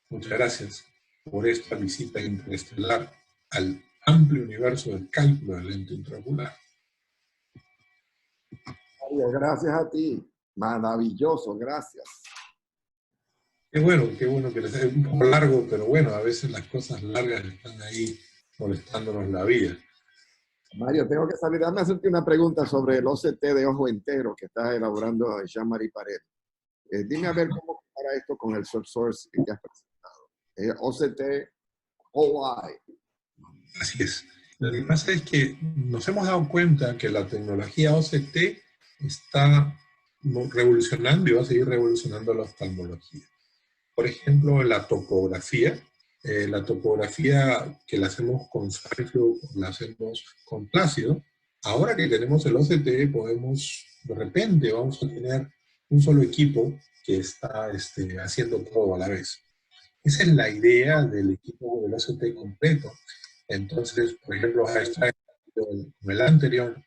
Muchas gracias por esta visita interestelar al amplio universo del cálculo del lente intraocular. Gracias a ti. Maravilloso, gracias. Qué bueno que les es un poco largo, pero bueno, a veces las cosas largas están ahí molestándonos la vida. Mario, tengo que salir. Dame hacerte una pregunta sobre el OCT de ojo entero que está elaborando Jean-Marie Paret. Dime a ver cómo compara esto con el source que has presentado. OCT OI. Así es. Lo que pasa es que nos hemos dado cuenta que la tecnología OCT está revolucionando y va a seguir revolucionando la oftalmología. Por ejemplo, la topografía que la hacemos con Cyflow, la hacemos con Plácido. Ahora que tenemos el OCT, podemos, de repente, vamos a tener un solo equipo que está haciendo todo a la vez. Esa es la idea del equipo del OCT completo. Entonces, por ejemplo, está con el anterior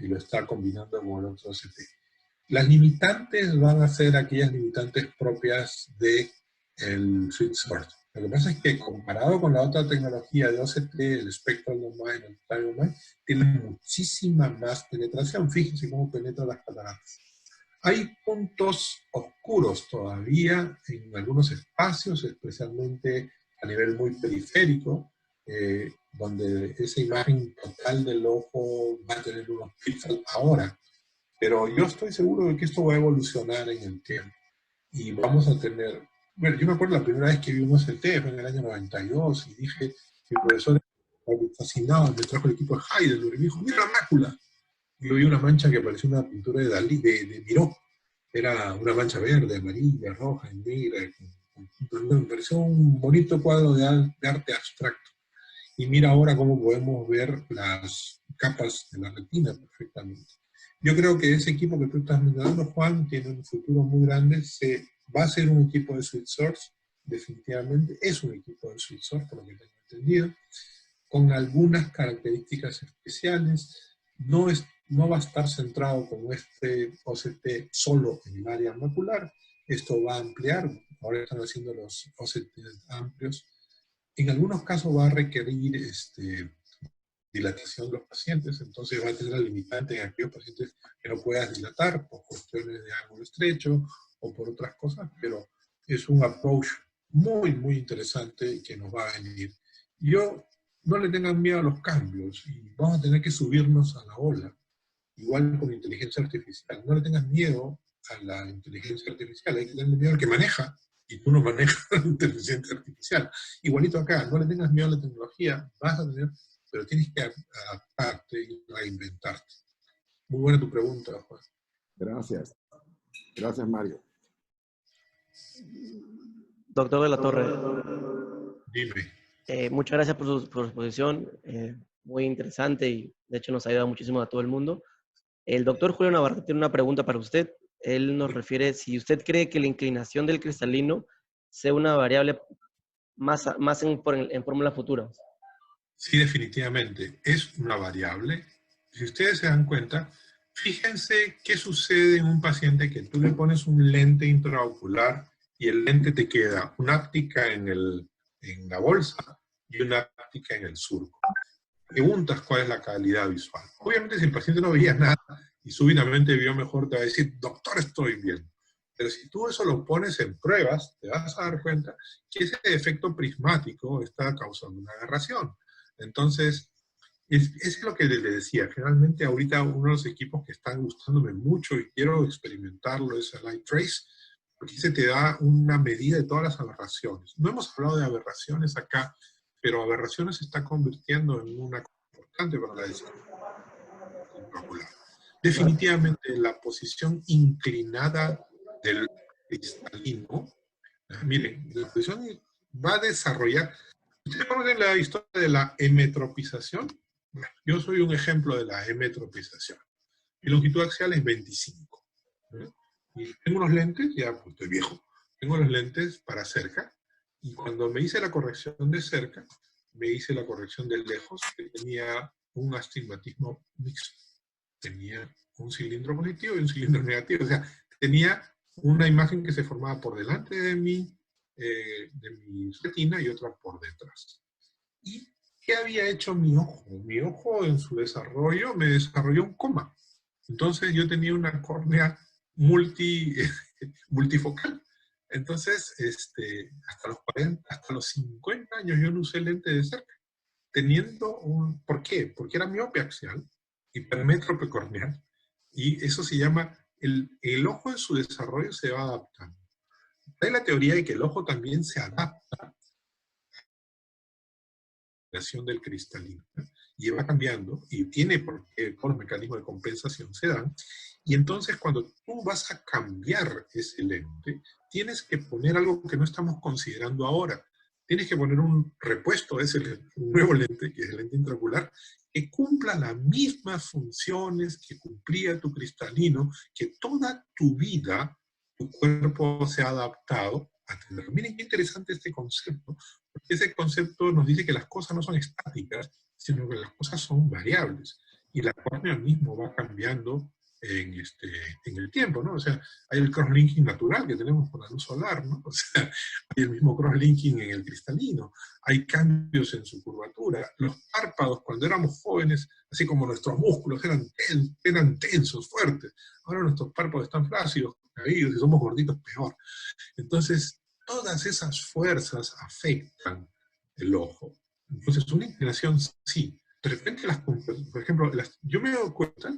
y lo está combinando con el otro OCT. Las limitantes van a ser aquellas limitantes propias del Sweet Source. Lo que pasa es que comparado con la otra tecnología de OCT, el Spectral Domain, el Time Domain, tiene muchísima más penetración. Fíjense cómo penetra las cataratas. Hay puntos oscuros todavía en algunos espacios, especialmente a nivel muy periférico, donde esa imagen total del ojo va a tener unos píxeles ahora. Pero yo estoy seguro de que esto va a evolucionar en el tiempo. Y vamos a tener... Bueno, yo me acuerdo la primera vez que vimos el TEF en el año 92 y dije, mi profesor fascinado me trajo el equipo de Heidelberg y me dijo, mira la mácula. Y yo vi una mancha que parecía una pintura de Dalí, de Miró. Era una mancha verde, amarilla, roja, negra. Me pareció un bonito cuadro de arte abstracto. Y mira ahora cómo podemos ver las capas de la retina perfectamente. Yo creo que ese equipo que tú estás mencionando, Juan, tiene un futuro muy grande. Va a ser un equipo de Sweet Source, definitivamente. Es un equipo de Sweet Source, por lo que tengo entendido, con algunas características especiales. No va a estar centrado como este OCT solo en el área macular. Esto va a ampliar. Ahora están haciendo los OCT amplios. En algunos casos va a requerir dilatación de los pacientes, entonces va a tener la limitante en aquellos pacientes que no puedas dilatar por cuestiones de ángulo estrecho o por otras cosas, pero es un approach muy, muy interesante que nos va a venir. No le tengan miedo a los cambios y vamos a tener que subirnos a la ola. Igual con inteligencia artificial. No le tengas miedo a la inteligencia artificial, hay que tener miedo al que maneja, y tú no manejas la inteligencia artificial. Igualito acá, no le tengas miedo a la tecnología, vas a tener, pero tienes que adaptarte y reinventarte. Muy buena tu pregunta, Juan. Gracias. Gracias, Mario. Doctor de la Torre. Dime. Muchas gracias por su exposición. Muy interesante y de hecho nos ha ayudado muchísimo a todo el mundo. El doctor Julio Navarrete tiene una pregunta para usted. Él nos refiere si usted cree que la inclinación del cristalino sea una variable más en fórmulas futuras. Sí, definitivamente. Es una variable. Si ustedes se dan cuenta, fíjense qué sucede en un paciente que tú le pones un lente intraocular y el lente te queda una óptica en la bolsa y una óptica en el surco. Preguntas cuál es la calidad visual. Obviamente si el paciente no veía nada y súbitamente vio mejor, te va a decir, doctor, estoy bien. Pero si tú eso lo pones en pruebas, te vas a dar cuenta que ese efecto prismático está causando una aberración. Entonces, es lo que le decía. Generalmente ahorita uno de los equipos que están gustándome mucho y quiero experimentarlo es el Light Trace, porque se te da una medida de todas las aberraciones. No hemos hablado de aberraciones acá, pero aberraciones se está convirtiendo en una cosa importante para la decisión intraocular. Definitivamente la posición inclinada del cristalino, miren, la posición va a desarrollar. ¿Ustedes conocen la historia de la hemetropización? Bueno, yo soy un ejemplo de la hemetropización. Mi longitud axial es 25. ¿Eh? Y tengo unos lentes, ya pues, estoy viejo, tengo los lentes para cerca, y cuando me hice la corrección de cerca, me hice la corrección de lejos, que tenía un astigmatismo mixto. Tenía un cilindro positivo y un cilindro negativo. O sea, tenía una imagen que se formaba por delante de mi retina y otra por detrás. ¿Y qué había hecho mi ojo? Mi ojo en su desarrollo me desarrolló un coma. Entonces yo tenía una córnea multifocal. Entonces, hasta los 50 años yo no usé lente de cerca. ¿Por qué? Porque era miope axial, hipermétrope corneal, y eso se llama, el ojo en su desarrollo se va adaptando. Hay la teoría de que el ojo también se adapta a la creación del cristalino, ¿no? Y va cambiando, y tiene porque todos los mecanismos de compensación se dan, y entonces cuando tú vas a cambiar ese lente, tienes que poner algo que no estamos considerando ahora. Tienes que poner un repuesto a ese lente, un nuevo lente, que es el lente intraocular, que cumpla las mismas funciones que cumplía tu cristalino, que toda tu vida tu cuerpo se ha adaptado a tenerlo. Miren qué interesante este concepto, porque ese concepto nos dice que las cosas no son estáticas, sino que las cosas son variables. Y la córnea mismo va cambiando en el tiempo, ¿no? O sea, hay el crosslinking natural que tenemos con la luz solar, ¿no? O sea, hay el mismo crosslinking en el cristalino, hay cambios en su curvatura. Los párpados, cuando éramos jóvenes, así como nuestros músculos eran tensos, fuertes, ahora nuestros párpados están flácidos, caídos, y somos gorditos, peor. Entonces, todas esas fuerzas afectan el ojo. Entonces, una inclinación sí. De repente, por ejemplo, yo me he dado cuenta,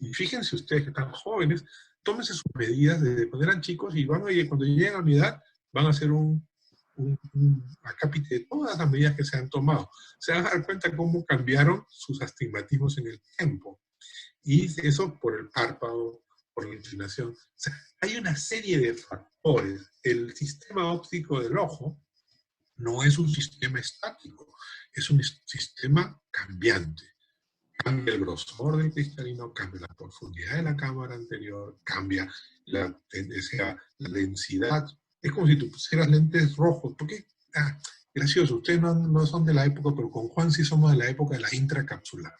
y fíjense ustedes que están jóvenes, tómense sus medidas desde cuando eran chicos y cuando lleguen a mi edad van a hacer un acápite de todas las medidas que se han tomado. Se van a dar cuenta cómo cambiaron sus astigmatismos en el tiempo. Y eso por el párpado, por la inclinación. O sea, hay una serie de factores. El sistema óptico del ojo no es un sistema estático, es un sistema cambiante. Cambia el grosor del cristalino, cambia la profundidad de la cámara anterior, cambia la densidad. Es como si tú pusieras lentes rojos. Porque, gracioso, ustedes no son de la época, pero con Juan sí somos de la época de la intracapsular.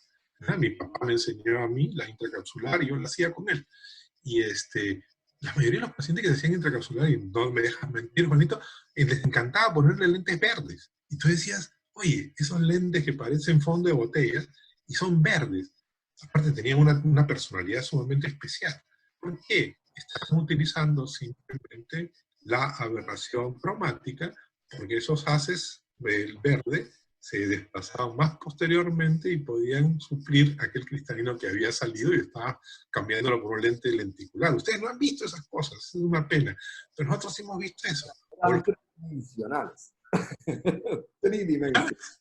Mi papá me enseñó a mí la intracapsular y yo la hacía con él. Y la mayoría de los pacientes que se hacían intracapsular, y no me dejas mentir, Juanito, les encantaba ponerle lentes verdes. Y tú decías, oye, esos lentes que parecen fondo de botella y son verdes. Aparte tenían una personalidad sumamente especial. ¿Por qué? Están utilizando simplemente la aberración cromática, porque esos haces del verde se desplazaban más posteriormente y podían suplir aquel cristalino que había salido y estaba cambiándolo por un lente lenticular. Ustedes no han visto esas cosas, es una pena, pero nosotros sí hemos visto eso. Tridimensionales. Tridimensionales.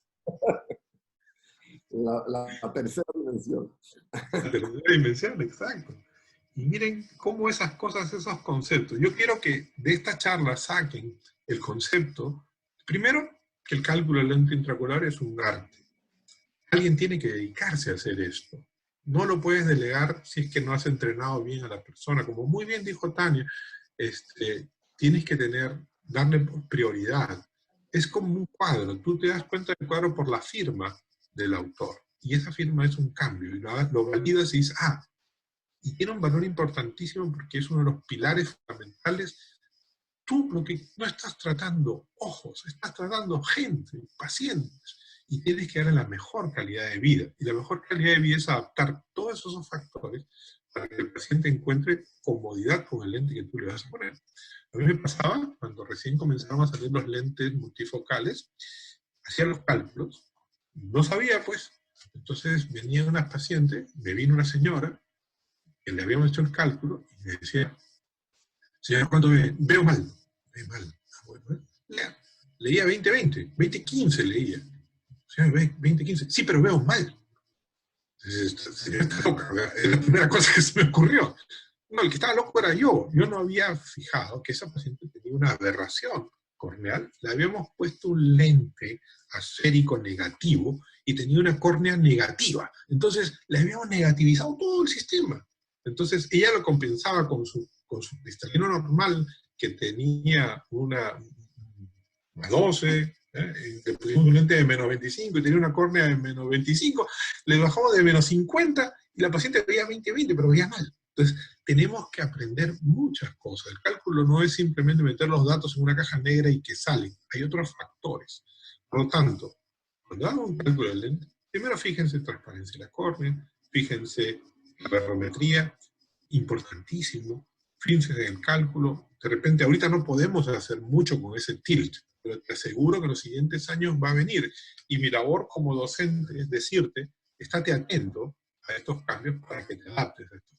La tercera dimensión. La tercera dimensión, exacto. Y miren cómo esas cosas, esos conceptos. Yo quiero que de esta charla saquen el concepto, primero, que el cálculo del lente intraocular es un arte. Alguien tiene que dedicarse a hacer esto. No lo puedes delegar si es que no has entrenado bien a la persona. Como muy bien dijo Tania, tienes que darle prioridad. Es como un cuadro. Tú te das cuenta del cuadro por la firma del autor. Y esa firma es un cambio. Y lo validas y dices, y tiene un valor importantísimo porque es uno de los pilares fundamentales. Tú lo que no estás tratando ojos, estás tratando gente, pacientes, y tienes que darle la mejor calidad de vida. Y la mejor calidad de vida es adaptar todos esos factores para que el paciente encuentre comodidad con el lente que tú le vas a poner. A mí me pasaba, cuando recién comenzaron a salir los lentes multifocales, hacía los cálculos, no sabía pues, entonces venían unas pacientes, me vino una señora, que le habíamos hecho el cálculo, y me decía, señora, ¿cuánto ve? Veo mal. Ve mal. Ah, bueno, leía 20-20, 20-15 leía. Señora, ve 20-15. Sí, pero veo mal. Señora, está loca. Es la primera cosa que se me ocurrió. No, el que estaba loco era yo. Yo no había fijado que esa paciente tenía una aberración corneal. Le habíamos puesto un lente asférico negativo y tenía una córnea negativa. Entonces, le habíamos negativizado todo el sistema. Entonces, ella lo compensaba con su cristalino normal, que tenía una 12, le pusimos un lente de menos 25 y tenía una córnea de menos 25, le bajamos de menos 50 y la paciente veía 20-20, pero veía mal. Entonces, tenemos que aprender muchas cosas. El cálculo no es simplemente meter los datos en una caja negra y que salen. Hay otros factores. Por lo tanto, cuando hagan un cálculo del lente, primero fíjense en transparencia de la córnea, fíjense la barometría, importantísimo, fíjense en el cálculo. De repente, ahorita no podemos hacer mucho con ese tilt, pero te aseguro que en los siguientes años va a venir. Y mi labor como docente es decirte, estate atento a estos cambios para que te adaptes a estos.